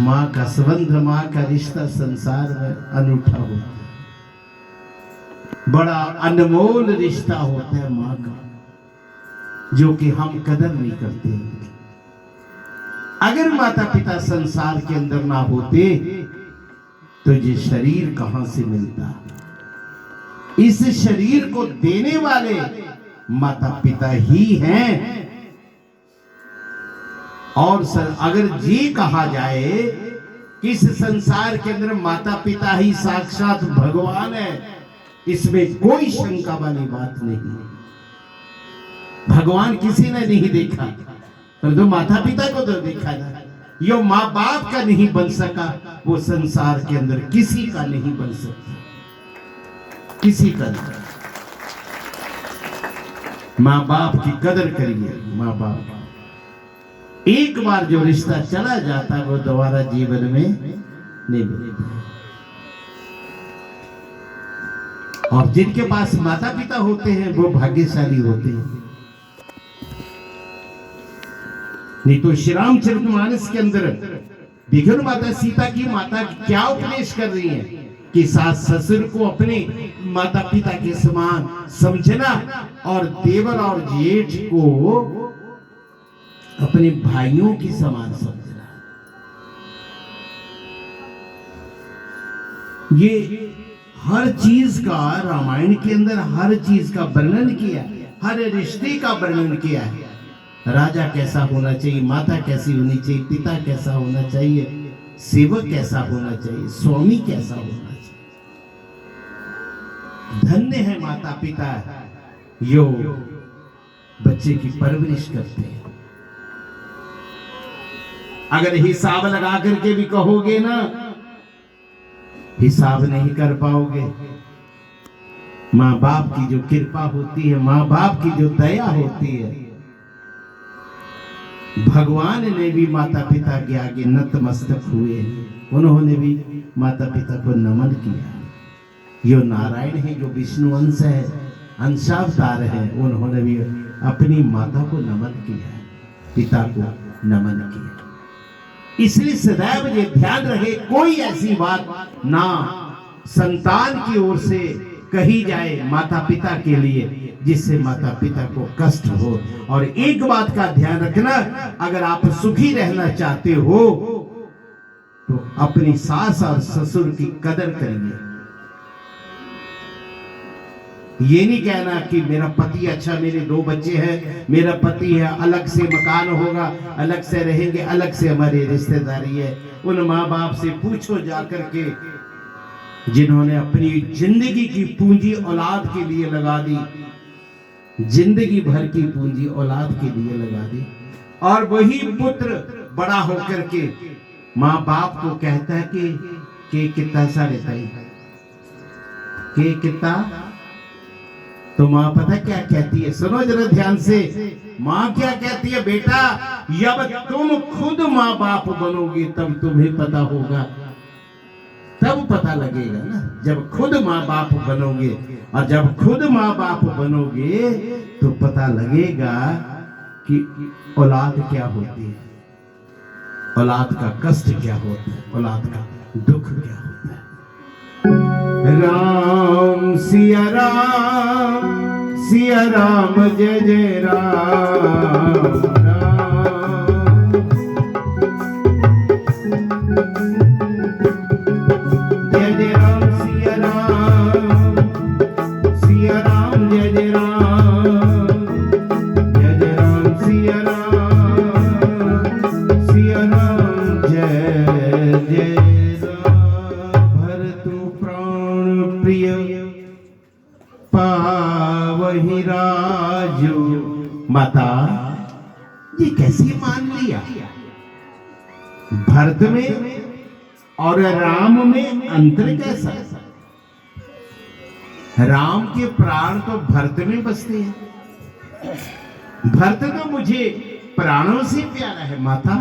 माँ का संबंध, माँ का रिश्ता संसार में अनूठा होता है, बड़ा अनमोल रिश्ता होता है माँ का, जो कि हम कदर नहीं करते। अगर माता पिता संसार के अंदर ना होते तो ये शरीर कहां से मिलता? इस शरीर को देने वाले माता पिता ही हैं। और अगर ये कहा जाए कि इस संसार के अंदर माता पिता ही साक्षात भगवान है, इसमें कोई शंका वाली बात नहीं। भगवान किसी ने नहीं देखा, परंतु माता पिता को तो देखा ना। यो माँ बाप का नहीं बन सका, वो संसार के अंदर किसी का नहीं बन सकता, किसी का नहीं। माँ बाप की कदर करिए। माँ बाप एक बार जो रिश्ता चला जाता है वो दोबारा जीवन में नहीं मिलता। और जिनके पास माता पिता होते हैं वो भाग्यशाली होते हैं। नहीं तो श्री रामचरितमानस के अंदर देखो ना, माता सीता की माता क्या उपदेश कर रही है कि सास ससुर को अपने माता पिता के समान समझना और देवर और जेठ को अपने भाइयों के समान समझना। ये हर चीज का रामायण के अंदर हर चीज का वर्णन किया, हर रिश्ते का वर्णन किया है। राजा कैसा होना चाहिए, माता कैसी होनी चाहिए, पिता कैसा होना चाहिए, सेवक कैसा होना चाहिए, स्वामी कैसा होना चाहिए। धन्य है माता पिता यो बच्चे की परवरिश करते हैं। अगर हिसाब लगा करके भी कहोगे ना, हिसाब नहीं कर पाओगे। माँ बाप की जो कृपा होती है, माँ बाप की जो दया होती है, भगवान ने भी माता पिता के आगे नतमस्तक हुए, उन्होंने भी माता पिता को नमन किया। यो नारायण है, जो विष्णु अंश है, अंशावतार है, उन्होंने भी अपनी माता को नमन किया, पिता को नमन किया। इसलिए सदैव ये ध्यान रहे, कोई ऐसी बात ना संतान की ओर से कही जाए माता पिता के लिए जिससे माता पिता को कष्ट हो। और एक बात का ध्यान रखना, अगर आप सुखी रहना चाहते हो तो अपनी सास और ससुर की कदर करिए। ये नहीं कहना कि मेरा पति अच्छा, मेरे 2 बच्चे हैं, मेरा पति है, अलग से मकान होगा, अलग से रहेंगे, अलग से हमारी रिश्तेदारी है। उन माँ बाप से पूछो जाकर के जिन्होंने अपनी जिंदगी की पूंजी औलाद के लिए लगा दी, जिंदगी भर की पूंजी औलाद के लिए लगा दी, और वही पुत्र बड़ा होकर के माँ बाप को कहता है कि कितना सा रहता है, के कितना। तो माँ पता क्या कहती है, सुनो जरा ध्यान से। माँ क्या कहती है, बेटा जब तुम खुद माँ बाप बनोगे तब तुम्हें पता होगा, तब पता लगेगा ना, जब खुद माँ बाप बनोगे। और जब खुद माँ बाप बनोगे तो पता लगेगा कि औलाद क्या होती है, औलाद का कष्ट क्या होता है, औलाद का दुख क्या होता है। राम सिया राम, सिया राम जय जय राम। माता ये कैसे मान लिया, भरत में और राम में अंतर कैसा? राम के प्राण तो भरत में बसते हैं, भरत तो मुझे प्राणों से प्यारा है। माता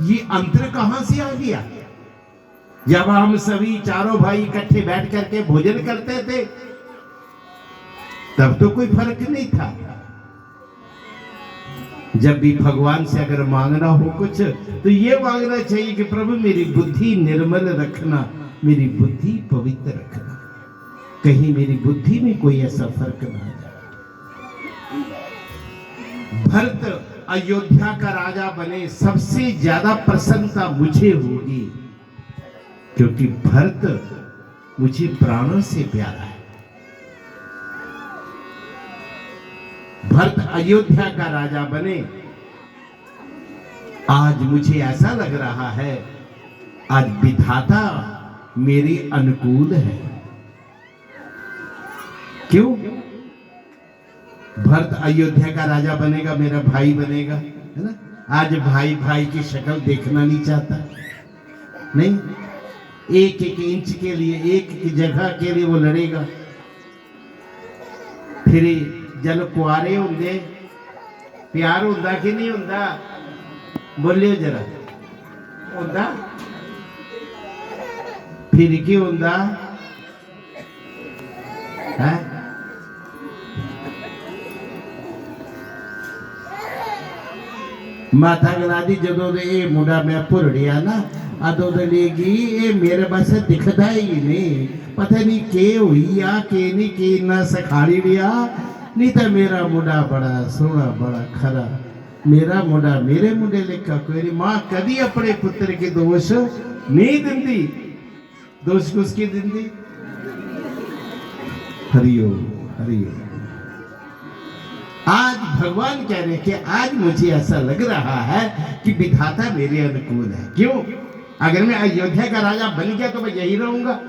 ये अंतर कहां से आ गया? जब हम सभी चारों भाई इकट्ठे बैठ करके भोजन करते थे तब तो कोई फर्क नहीं था। जब भी भगवान से अगर मांगना हो कुछ तो ये मांगना चाहिए कि प्रभु मेरी बुद्धि निर्मल रखना, मेरी बुद्धि पवित्र रखना, कहीं मेरी बुद्धि में कोई ऐसा फर्क ना आ जाए। भरत अयोध्या का राजा बने, सबसे ज्यादा प्रसन्नता मुझे होगी, क्योंकि भरत मुझे प्राणों से प्यारा है। भरत अयोध्या का राजा बने, आज मुझे ऐसा लग रहा है आज विधाता मेरे अनुकूल है। क्यों? भरत अयोध्या का राजा बनेगा, मेरा भाई बनेगा, है ना। आज भाई भाई की शक्ल देखना नहीं चाहता, नहीं, एक एक इंच के लिए, एक जगह के लिए वो लड़ेगा। फिर जल कुआरे होंगे प्यार होंदा कि नहीं होंदा? बोलियो जरा, होंदा? फिर की होंदा है? माता गलादी जदों ये मुंडा मैं भुरड़िया ना अदों लेगी, ये मेरे पास दिखता ही नहीं, पता नहीं के हुई आ के नहीं के ना सखाड़ी लिया। नहीं तो मेरा मुंडा बड़ा सोहना, बड़ा खरा, मेरा मुंडा मेरे मुंडे लेखा कोई नहीं। मां कदी अपने पुत्र के दोष नहीं दिंदी, दोष किसकी दिंदी? हरिओ हरिओ। आज भगवान कह रहे कि आज मुझे ऐसा लग रहा है कि विधाता मेरे अनुकूल है। क्यों? अगर मैं अयोध्या का राजा बन गया तो मैं यही रहूंगा,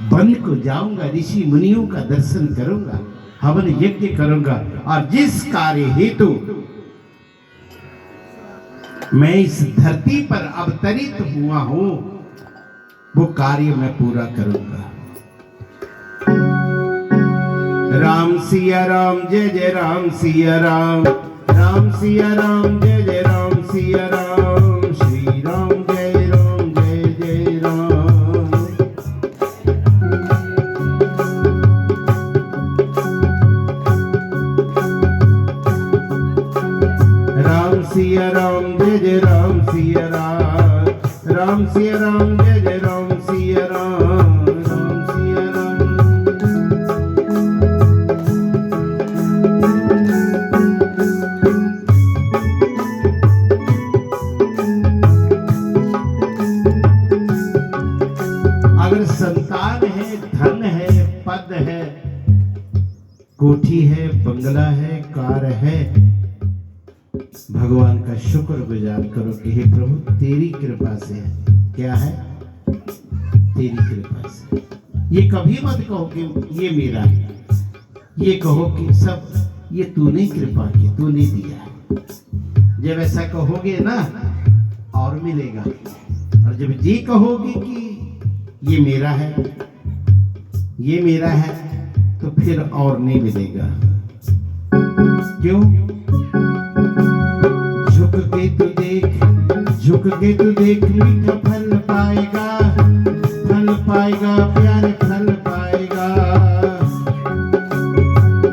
वन को जाऊंगा, ऋषि मुनियों का दर्शन करूंगा, हवन यज्ञ करूंगा, और जिस कार्य हेतु मैं इस धरती पर अवतरित हुआ हूं वो कार्य मैं पूरा करूंगा। राम सिया राम, जय जय राम सिया राम, राम सिया राम, जय जय राम सिया राम, श्री राम जय राम, जय जय राम। राम सिया राम, जय जय राम सिया राम, राम सिया राम, जय जय राम सिया राम, राम सिया राम। अगर संतान है, धन है, पद है, कोठी है, बंगला है, कार है, भगवान का शुक्र गुजार करो कि हे प्रभु तेरी कृपा से है। क्या है? तेरी कृपा से। ये कभी मत कहो कि ये मेरा है, ये कहो कि सब ये तूने कृपा की, तूने दिया है। जब ऐसा कहोगे ना और मिलेगा, और जब ये कहोगे कि ये मेरा है, ये मेरा है, तो फिर और नहीं मिलेगा। क्यों? झुक के तू देख मीठा फल पाएगा, फल पाएगा, प्यारे फल पाएगा।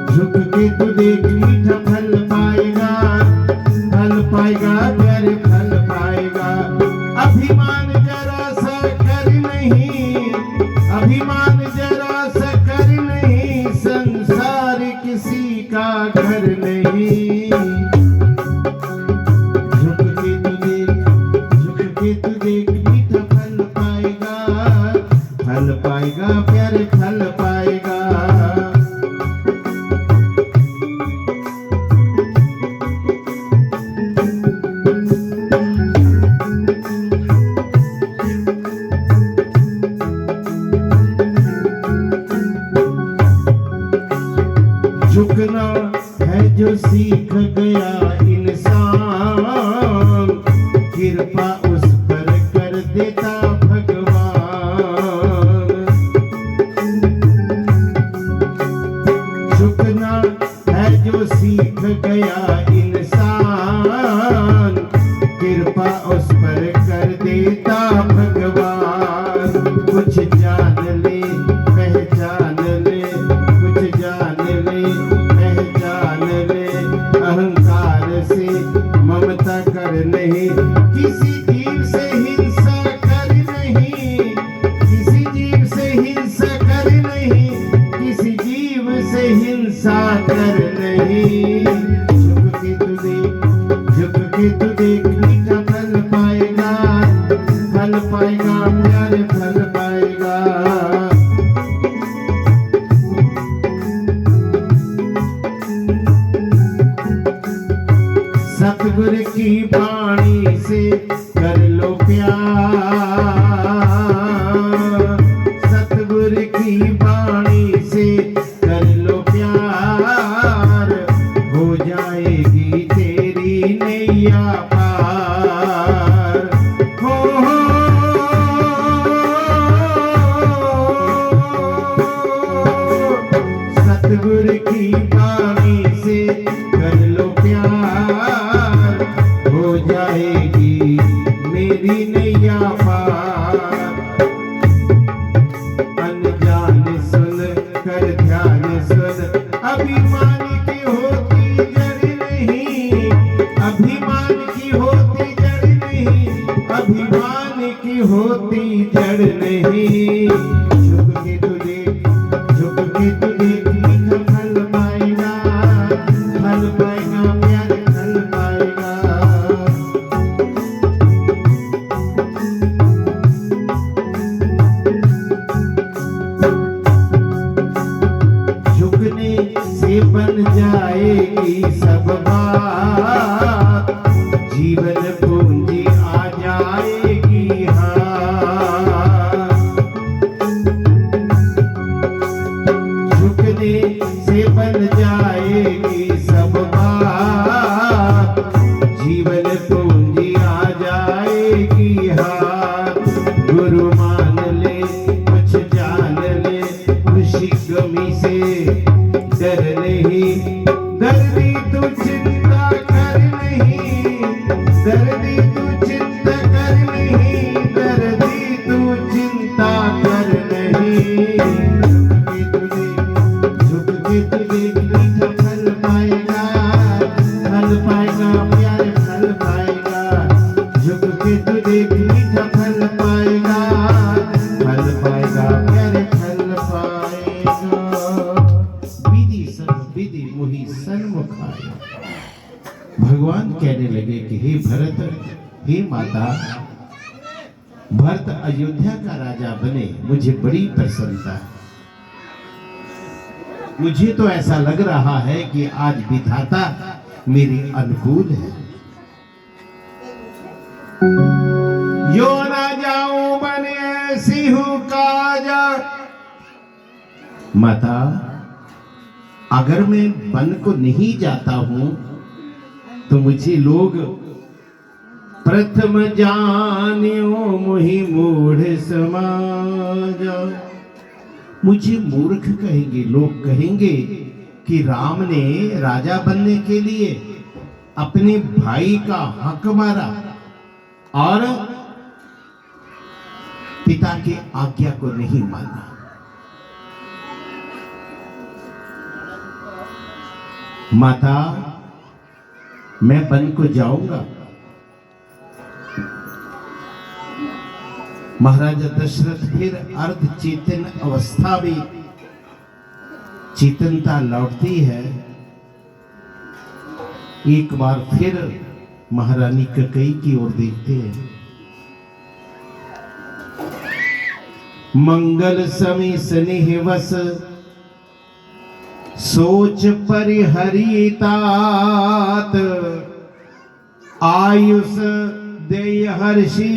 झुक के तू देख मीठा फल पाएगा, फल पाएगा, प्यारे फल पाएगा। अभिमान जरा सा कर नहीं, अभिमान जरा सा कर नहीं, संसार किसी का घर नहीं। फल पाएगा, प्यारे फल पाएगा। झुकना है जो सीख गया इंसान, कृपा उस पर कर देता सीख गया इंसान, कृपा उस पर कर देता भगवान। कुछ जान ले पहचान ले, कुछ जान ले पहचान ले, अहंकार से ममता कर नहीं, किसी जीव से हिंसा कर नहीं, किसी जीव से हिंसा कर नहीं, किसी जीव से हिंसा कर नहीं। झुक के तू देख मीठा फल पाएगा, फल पाएगा, प्यारे फल पाएगा। सतगुरु की वाणी से कर लो प्यार, सतगुरु की वाणी से कर लो प्यार, हो जाएगी तेरी नैया पार। हो सतगुरु की वाणी से कर लो प्यार, हो जाएगी मेरी नैया पार। अनजान सुन कर ध्यान सुन, अभिमान की होती जड़ नहीं, अभिमान की होती जड़ नहीं, अभिमान की होती जड़ नहीं। झुक के तू देख, झुक के तू देख मीठा फल पाएगा, फल पाएगा, प्यारे फल पाएगा। झुकने से बन जाएगी सब बात, जीवन पूंजी आ जाएगी हाथ। झुकने से बन तू देख मीठा फल पाएगा, फल पाएगा प्यारे फल पाएगा। विधि सर्व विधि मोहि सन्मुखाय। भगवान कहने लगे कि हे भरत, हे माता, भरत अयोध्या का राजा बने, मुझे बड़ी प्रसन्नता है। मुझे तो ऐसा लग रहा है कि आज विधाता मेरे अनुकूल है। यो ना जाऊं बने ऐसी हूं काजा। माता, अगर मैं वन को नहीं जाता हूं तो मुझे लोग प्रथम जानियो मोहि मूढ़ समाज। मुझे मूर्ख कहेंगे, लोग कहेंगे कि राम ने राजा बनने के लिए अपने भाई का हक मारा और पिता की आज्ञा को नहीं माना। माता, मैं वन को जाऊंगा। महाराजा दशरथ फिर अर्ध चेतन अवस्था में, चेतनता लौटती है। एक बार फिर महारानी कैकेयी की ओर देखते हैं। मंगल समी स्नेह वस सोच परिहरी तात, आयुष देय हर्षि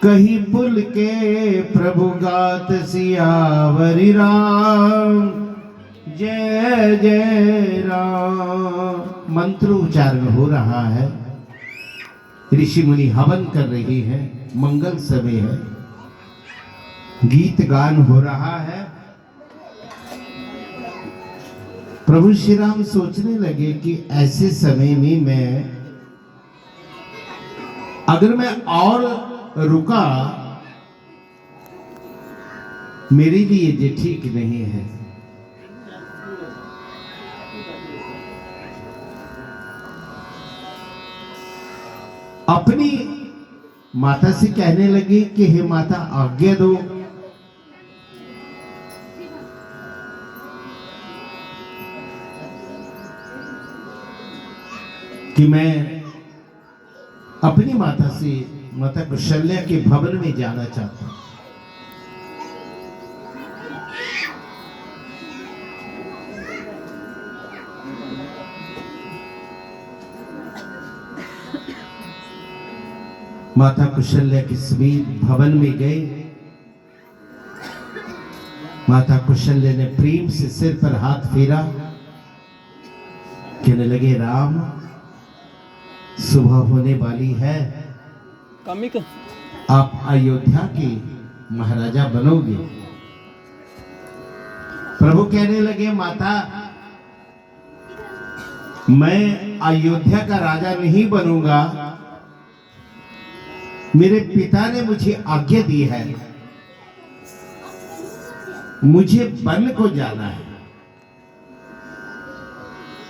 कही पुल के प्रभु गात सियावरी राम। जय जय राम। मंत्र उच्चारण हो रहा है, ऋषि मुनि हवन कर रहे हैं, मंगल समय है, गीत गान हो रहा है। प्रभु श्री राम सोचने लगे कि ऐसे समय में अगर मैं और रुका मेरे लिए ये ठीक नहीं है। अपनी माता से कहने लगे कि हे माता, आज्ञा दो। कि मैं अपनी माता से, माता कौशल्या के भवन में जाना चाहता हूं। माता कौशल्या के समीप भवन में गए। माता कौशल्या ने प्रेम से सिर पर हाथ फेरा, कहने लगे, राम, सुबह होने वाली है, आप अयोध्या के महाराजा बनोगे। प्रभु कहने लगे, माता, मैं अयोध्या का राजा नहीं बनूंगा, मेरे पिता ने मुझे आज्ञा दी है, मुझे वन को जाना है।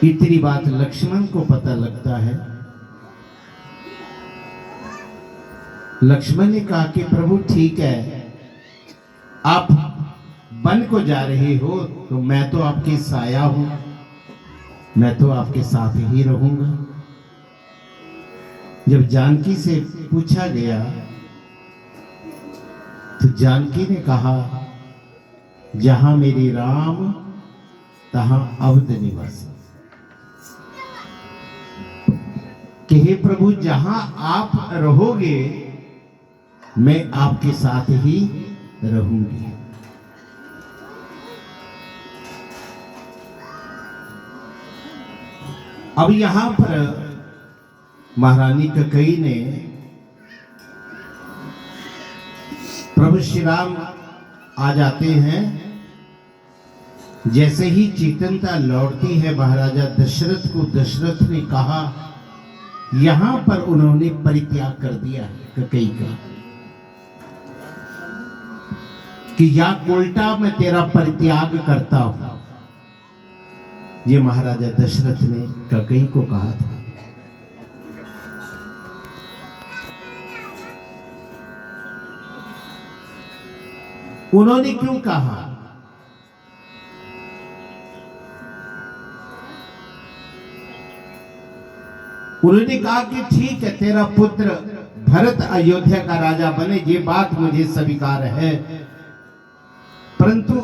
इतनी बात लक्ष्मण को पता लगता है। लक्ष्मण ने कहा कि प्रभु ठीक है, आप वन को जा रहे हो तो मैं तो आपके साया हूं, मैं तो आपके साथ ही रहूंगा। जब जानकी से पूछा गया तो जानकी ने कहा, जहां मेरे राम तहां अवध निवास। कि हे प्रभु, जहां आप रहोगे मैं आपके साथ ही रहूंगी। अब यहां पर महारानी कैकेयी ने प्रभु श्री राम आ जाते हैं। जैसे ही चेतनता लौटती है महाराजा दशरथ को, दशरथ ने कहा, यहां पर उन्होंने परित्याग कर दिया कैकेयी का कि या उल्टा मैं तेरा परित्याग करता हूं। ये महाराजा दशरथ ने कैकेयी को कहा था। उन्होंने क्यों कहा? उन्होंने कहा कि ठीक है, तेरा पुत्र भरत अयोध्या का राजा बने, ये बात मुझे स्वीकार है, परंतु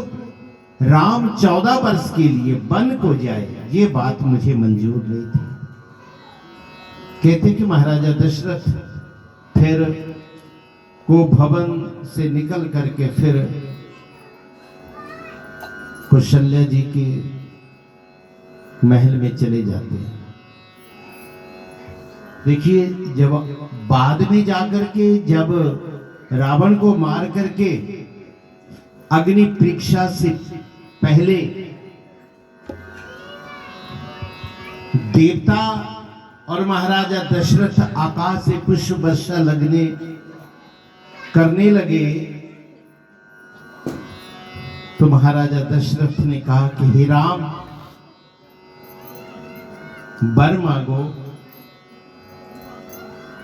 राम 14 वर्ष के लिए वन को जाए, ये बात मुझे मंजूर नहीं थी। कहते कि महाराजा दशरथ फिर को भवन से निकल करके फिर कौशल्या जी के महल में चले जाते हैं। देखिए, जब बाद में जाकर के जब रावण को मार करके अग्नि परीक्षा से पहले देवता और महाराजा दशरथ आकाश से पुष्प वर्षा करने लगे, तो महाराजा दशरथ ने कहा कि हे राम, वर मांगो।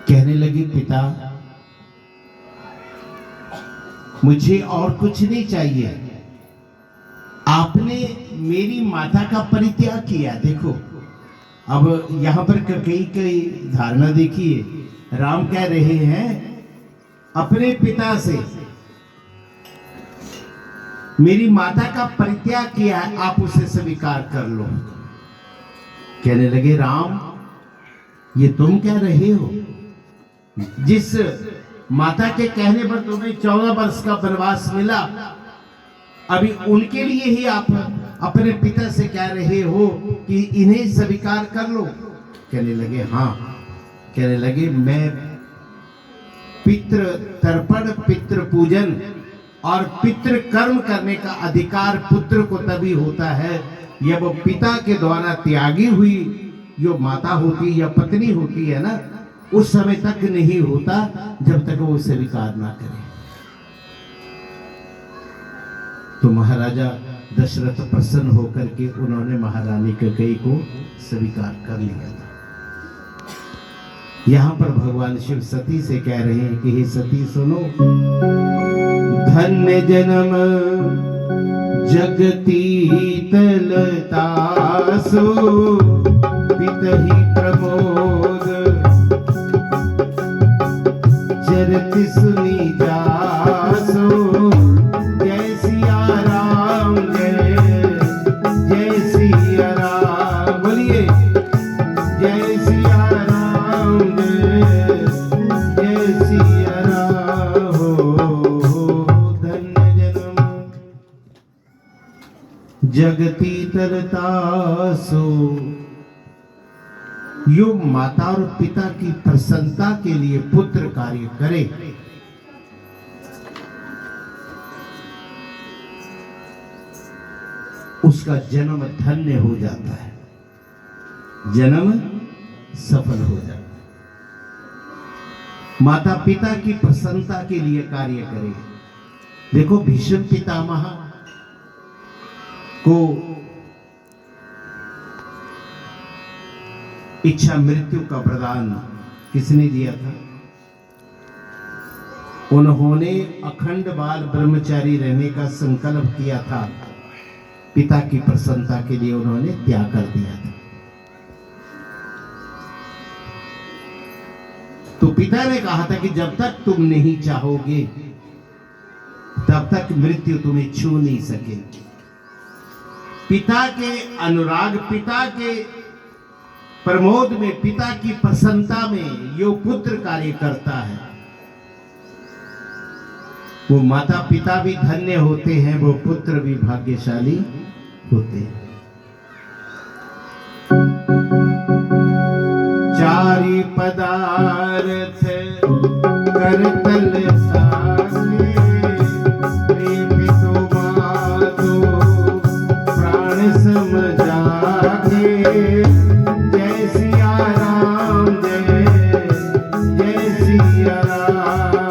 कहने लगे, पिता मुझे और कुछ नहीं चाहिए, आपने मेरी माता का परित्याग किया। देखो, अब यहां पर कई धारणा देखिए, राम कह रहे हैं अपने पिता से, मेरी माता का परित्याग किया है, आप उसे स्वीकार कर लो। कहने लगे, राम ये तुम कह रहे हो? जिस माता के कहने पर तुम्हें 14 वर्ष का वनवास मिला, अभी उनके लिए ही आप अपने पिता से कह रहे हो कि इन्हें स्वीकार कर लो। कहने लगे, हाँ। कहने लगे, मैं पितृ तर्पण, पितृ पूजन और पितृ कर्म करने का अधिकार पुत्र को तभी होता है जब वो पिता के द्वारा त्यागी हुई जो माता होती है या पत्नी होती है ना, उस समय तक नहीं होता जब तक वो स्वीकार ना करे। तो महाराजा दशरथ प्रसन्न होकर के उन्होंने महारानी कैकेयी को स्वीकार कर लिया था। यहां पर भगवान शिव सती से कह रहे हैं कि हे सती सुनो, धन्य जन्म जगती तलतासु, पितहि प्रमोद चरति सुनी जासो, जय सिया राम, जय सिया राम। बोलिए, जय सिया राम, जय सिया राम। हो धन्य जन्म जगती तरतासो। यो माता और पिता की प्रसन्नता के लिए पुत्र कार्य करे, उसका जन्म धन्य हो जाता है, जन्म सफल हो जाता है। माता पिता की प्रसन्नता के लिए कार्य करे। देखो, भीष्म पितामह को इच्छा मृत्यु का वरदान किसने दिया था? उन्होंने अखंड बाल ब्रह्मचारी रहने का संकल्प किया था, पिता की प्रसन्नता के लिए उन्होंने त्याग कर दिया था। तो पिता ने कहा था कि जब तक तुम नहीं चाहोगे तब तक मृत्यु तुम्हें छू नहीं सकेगी। पिता के अनुराग, पिता के प्रमोद में, पिता की प्रसन्नता में जो पुत्र कार्य करता है, वो माता पिता भी धन्य होते हैं, वो पुत्र भी भाग्यशाली होते हैं। चारि पदार्थ करतल सासे, प्रेम तो माधो प्राण समझाके, जय सिया राम, जय सिया राम,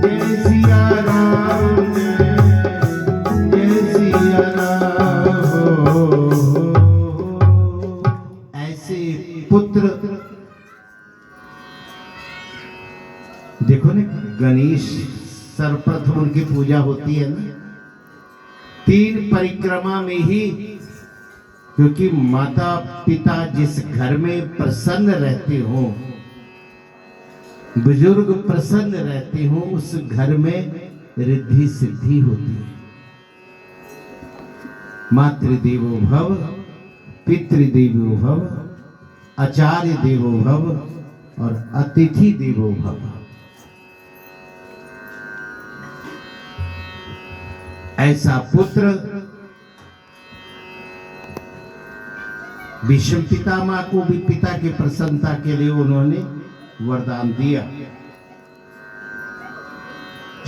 जय सिया राम, जय सिया राम। ऐसे पुत्र, देखो ना, गणेश सर्वप्रथम उनकी पूजा होती है ना 3 परिक्रमा में ही, क्योंकि माता पिता जिस घर में प्रसन्न रहते हो, बुजुर्ग प्रसन्न रहते हो, उस घर में रिद्धि सिद्धि होती है। मातृदेवो भव, पितृदेवो भव, आचार्य देवो भव और अतिथि देवो भव। ऐसा पुत्र भीष्म पितामह को भी पिता की प्रसन्नता के लिए उन्होंने वरदान दिया।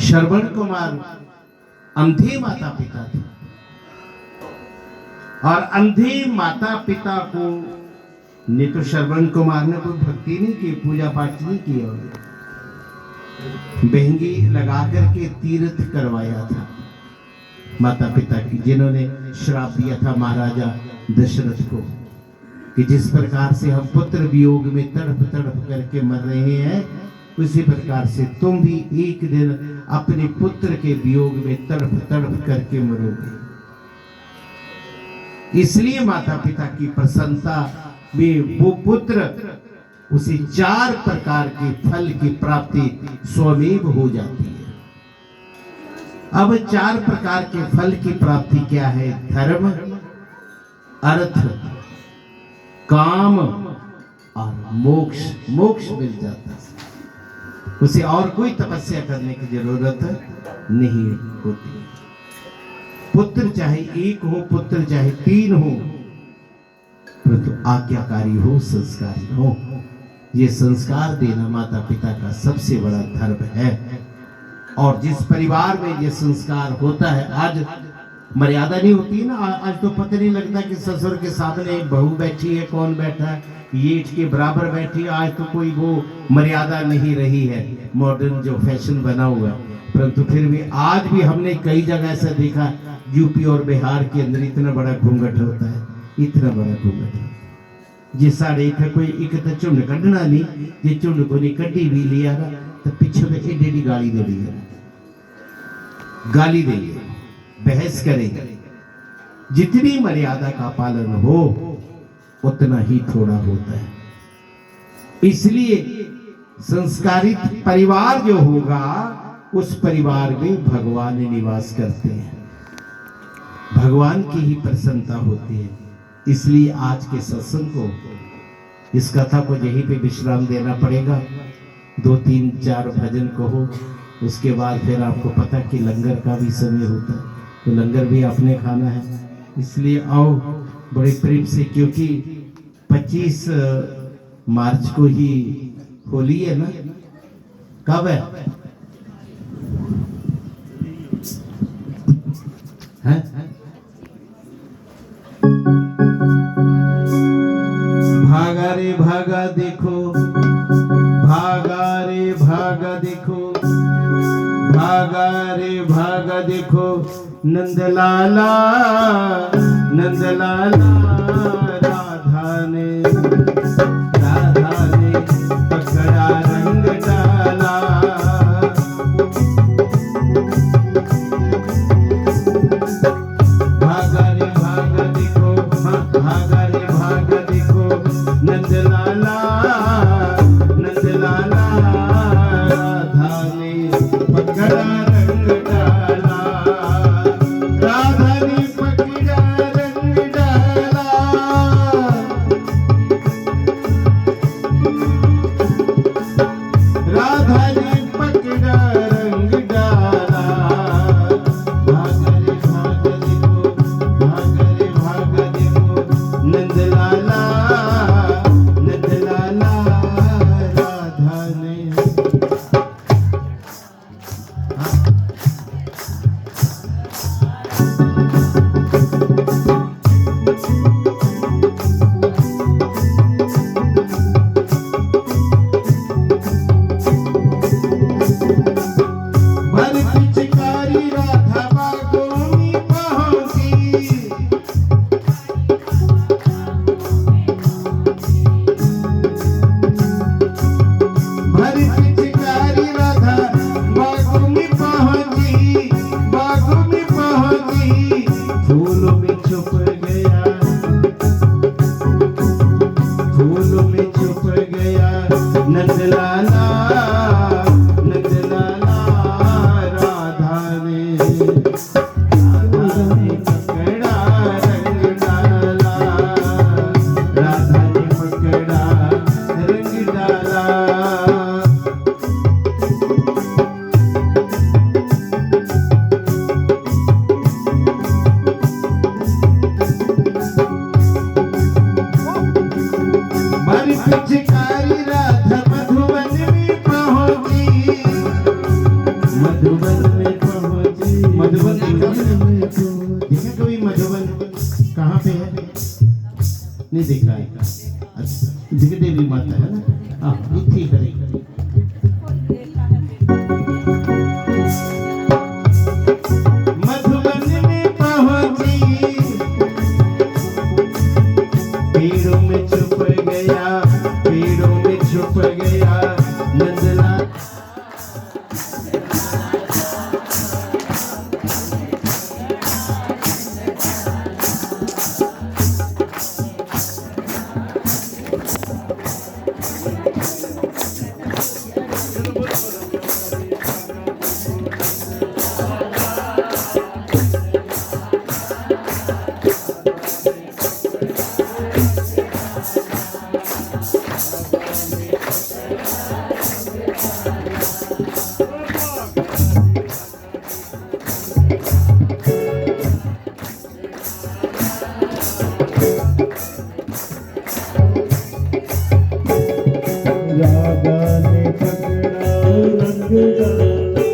श्रवण कुमार अंधे माता पिता थे और अंधे माता पिता को ने तो श्रवण कुमार ने कोई भक्ति नहीं की, पूजा पाठ नहीं किया, बहंगी लगा करके तीर्थ करवाया था माता पिता की, जिन्होंने श्राप दिया था महाराजा दशरथ को कि जिस प्रकार से हम पुत्र वियोग में तड़प तड़प करके मर रहे हैं, उसी प्रकार से तुम भी एक दिन अपने पुत्र के वियोग में तड़प तड़प करके मरोगे। इसलिए माता पिता की प्रसन्नता में वो पुत्र उसे 4 प्रकार के फल की प्राप्ति स्वमेव हो जाती है। अब 4 प्रकार के फल की प्राप्ति क्या है? धर्म, अर्थ, काम और मोक्ष। मोक्ष मिल जाता है, उसे और कोई तपस्या करने की जरूरत नहीं होती। पुत्र चाहे 1 हो, पुत्र चाहे 3 हो, परंतु आज्ञाकारी हो, संस्कारी हो। ये संस्कार देना माता पिता का सबसे बड़ा धर्म है। और जिस परिवार में ये संस्कार होता है, आज मर्यादा नहीं होती ना, आज तो पता नहीं लगता कि ससुर के सामने बहू बैठी है, कौन बैठा है, ये के बराबर बैठी है। आज तो कोई वो मर्यादा नहीं रही है, मॉडर्न जो फैशन बना हुआ है। परंतु फिर भी आज भी हमने कई जगह ऐसा देखा, यूपी और बिहार के अंदर इतना बड़ा घूंघट होता है, इतना बड़ा घूंघट। जे साढ़े इतना कोई एक तो झुंड कढ़ना नहीं, जे झुंड को नहीं कढ़ी भी लिया ना तो पीछे में एडी एडी गाली दे रही है, गाली देंगे, बहस करेंगे। जितनी मर्यादा का पालन हो उतना ही थोड़ा होता है। इसलिए संस्कारित परिवार जो होगा, उस परिवार में भगवान निवास करते हैं, भगवान की ही प्रसन्नता होती है। इसलिए आज के सत्संग को, इस कथा को यहीं पे विश्राम देना पड़ेगा। 2, 3, 4 भजन कहो, उसके बाद फिर आपको पता कि लंगर का भी समय होता है, तो लंगर भी आपने खाना है। इसलिए आओ बड़े प्रेम से, क्योंकि 25 मार्च को ही होली है ना। कब है? भागा रे भागा देखो, भागा रे भागा देखो, भागा रे भागा देखो, नंदलाला नंदलाला, राधा ने पकड़ा रंग डाला। भागा रे भागा देखो, भागा रे भागा देखो, नंदलाला नंदलाला, राधा ने पकड़ा रंग डाला, राधा ने पकड़ा रंग डाला। भगवती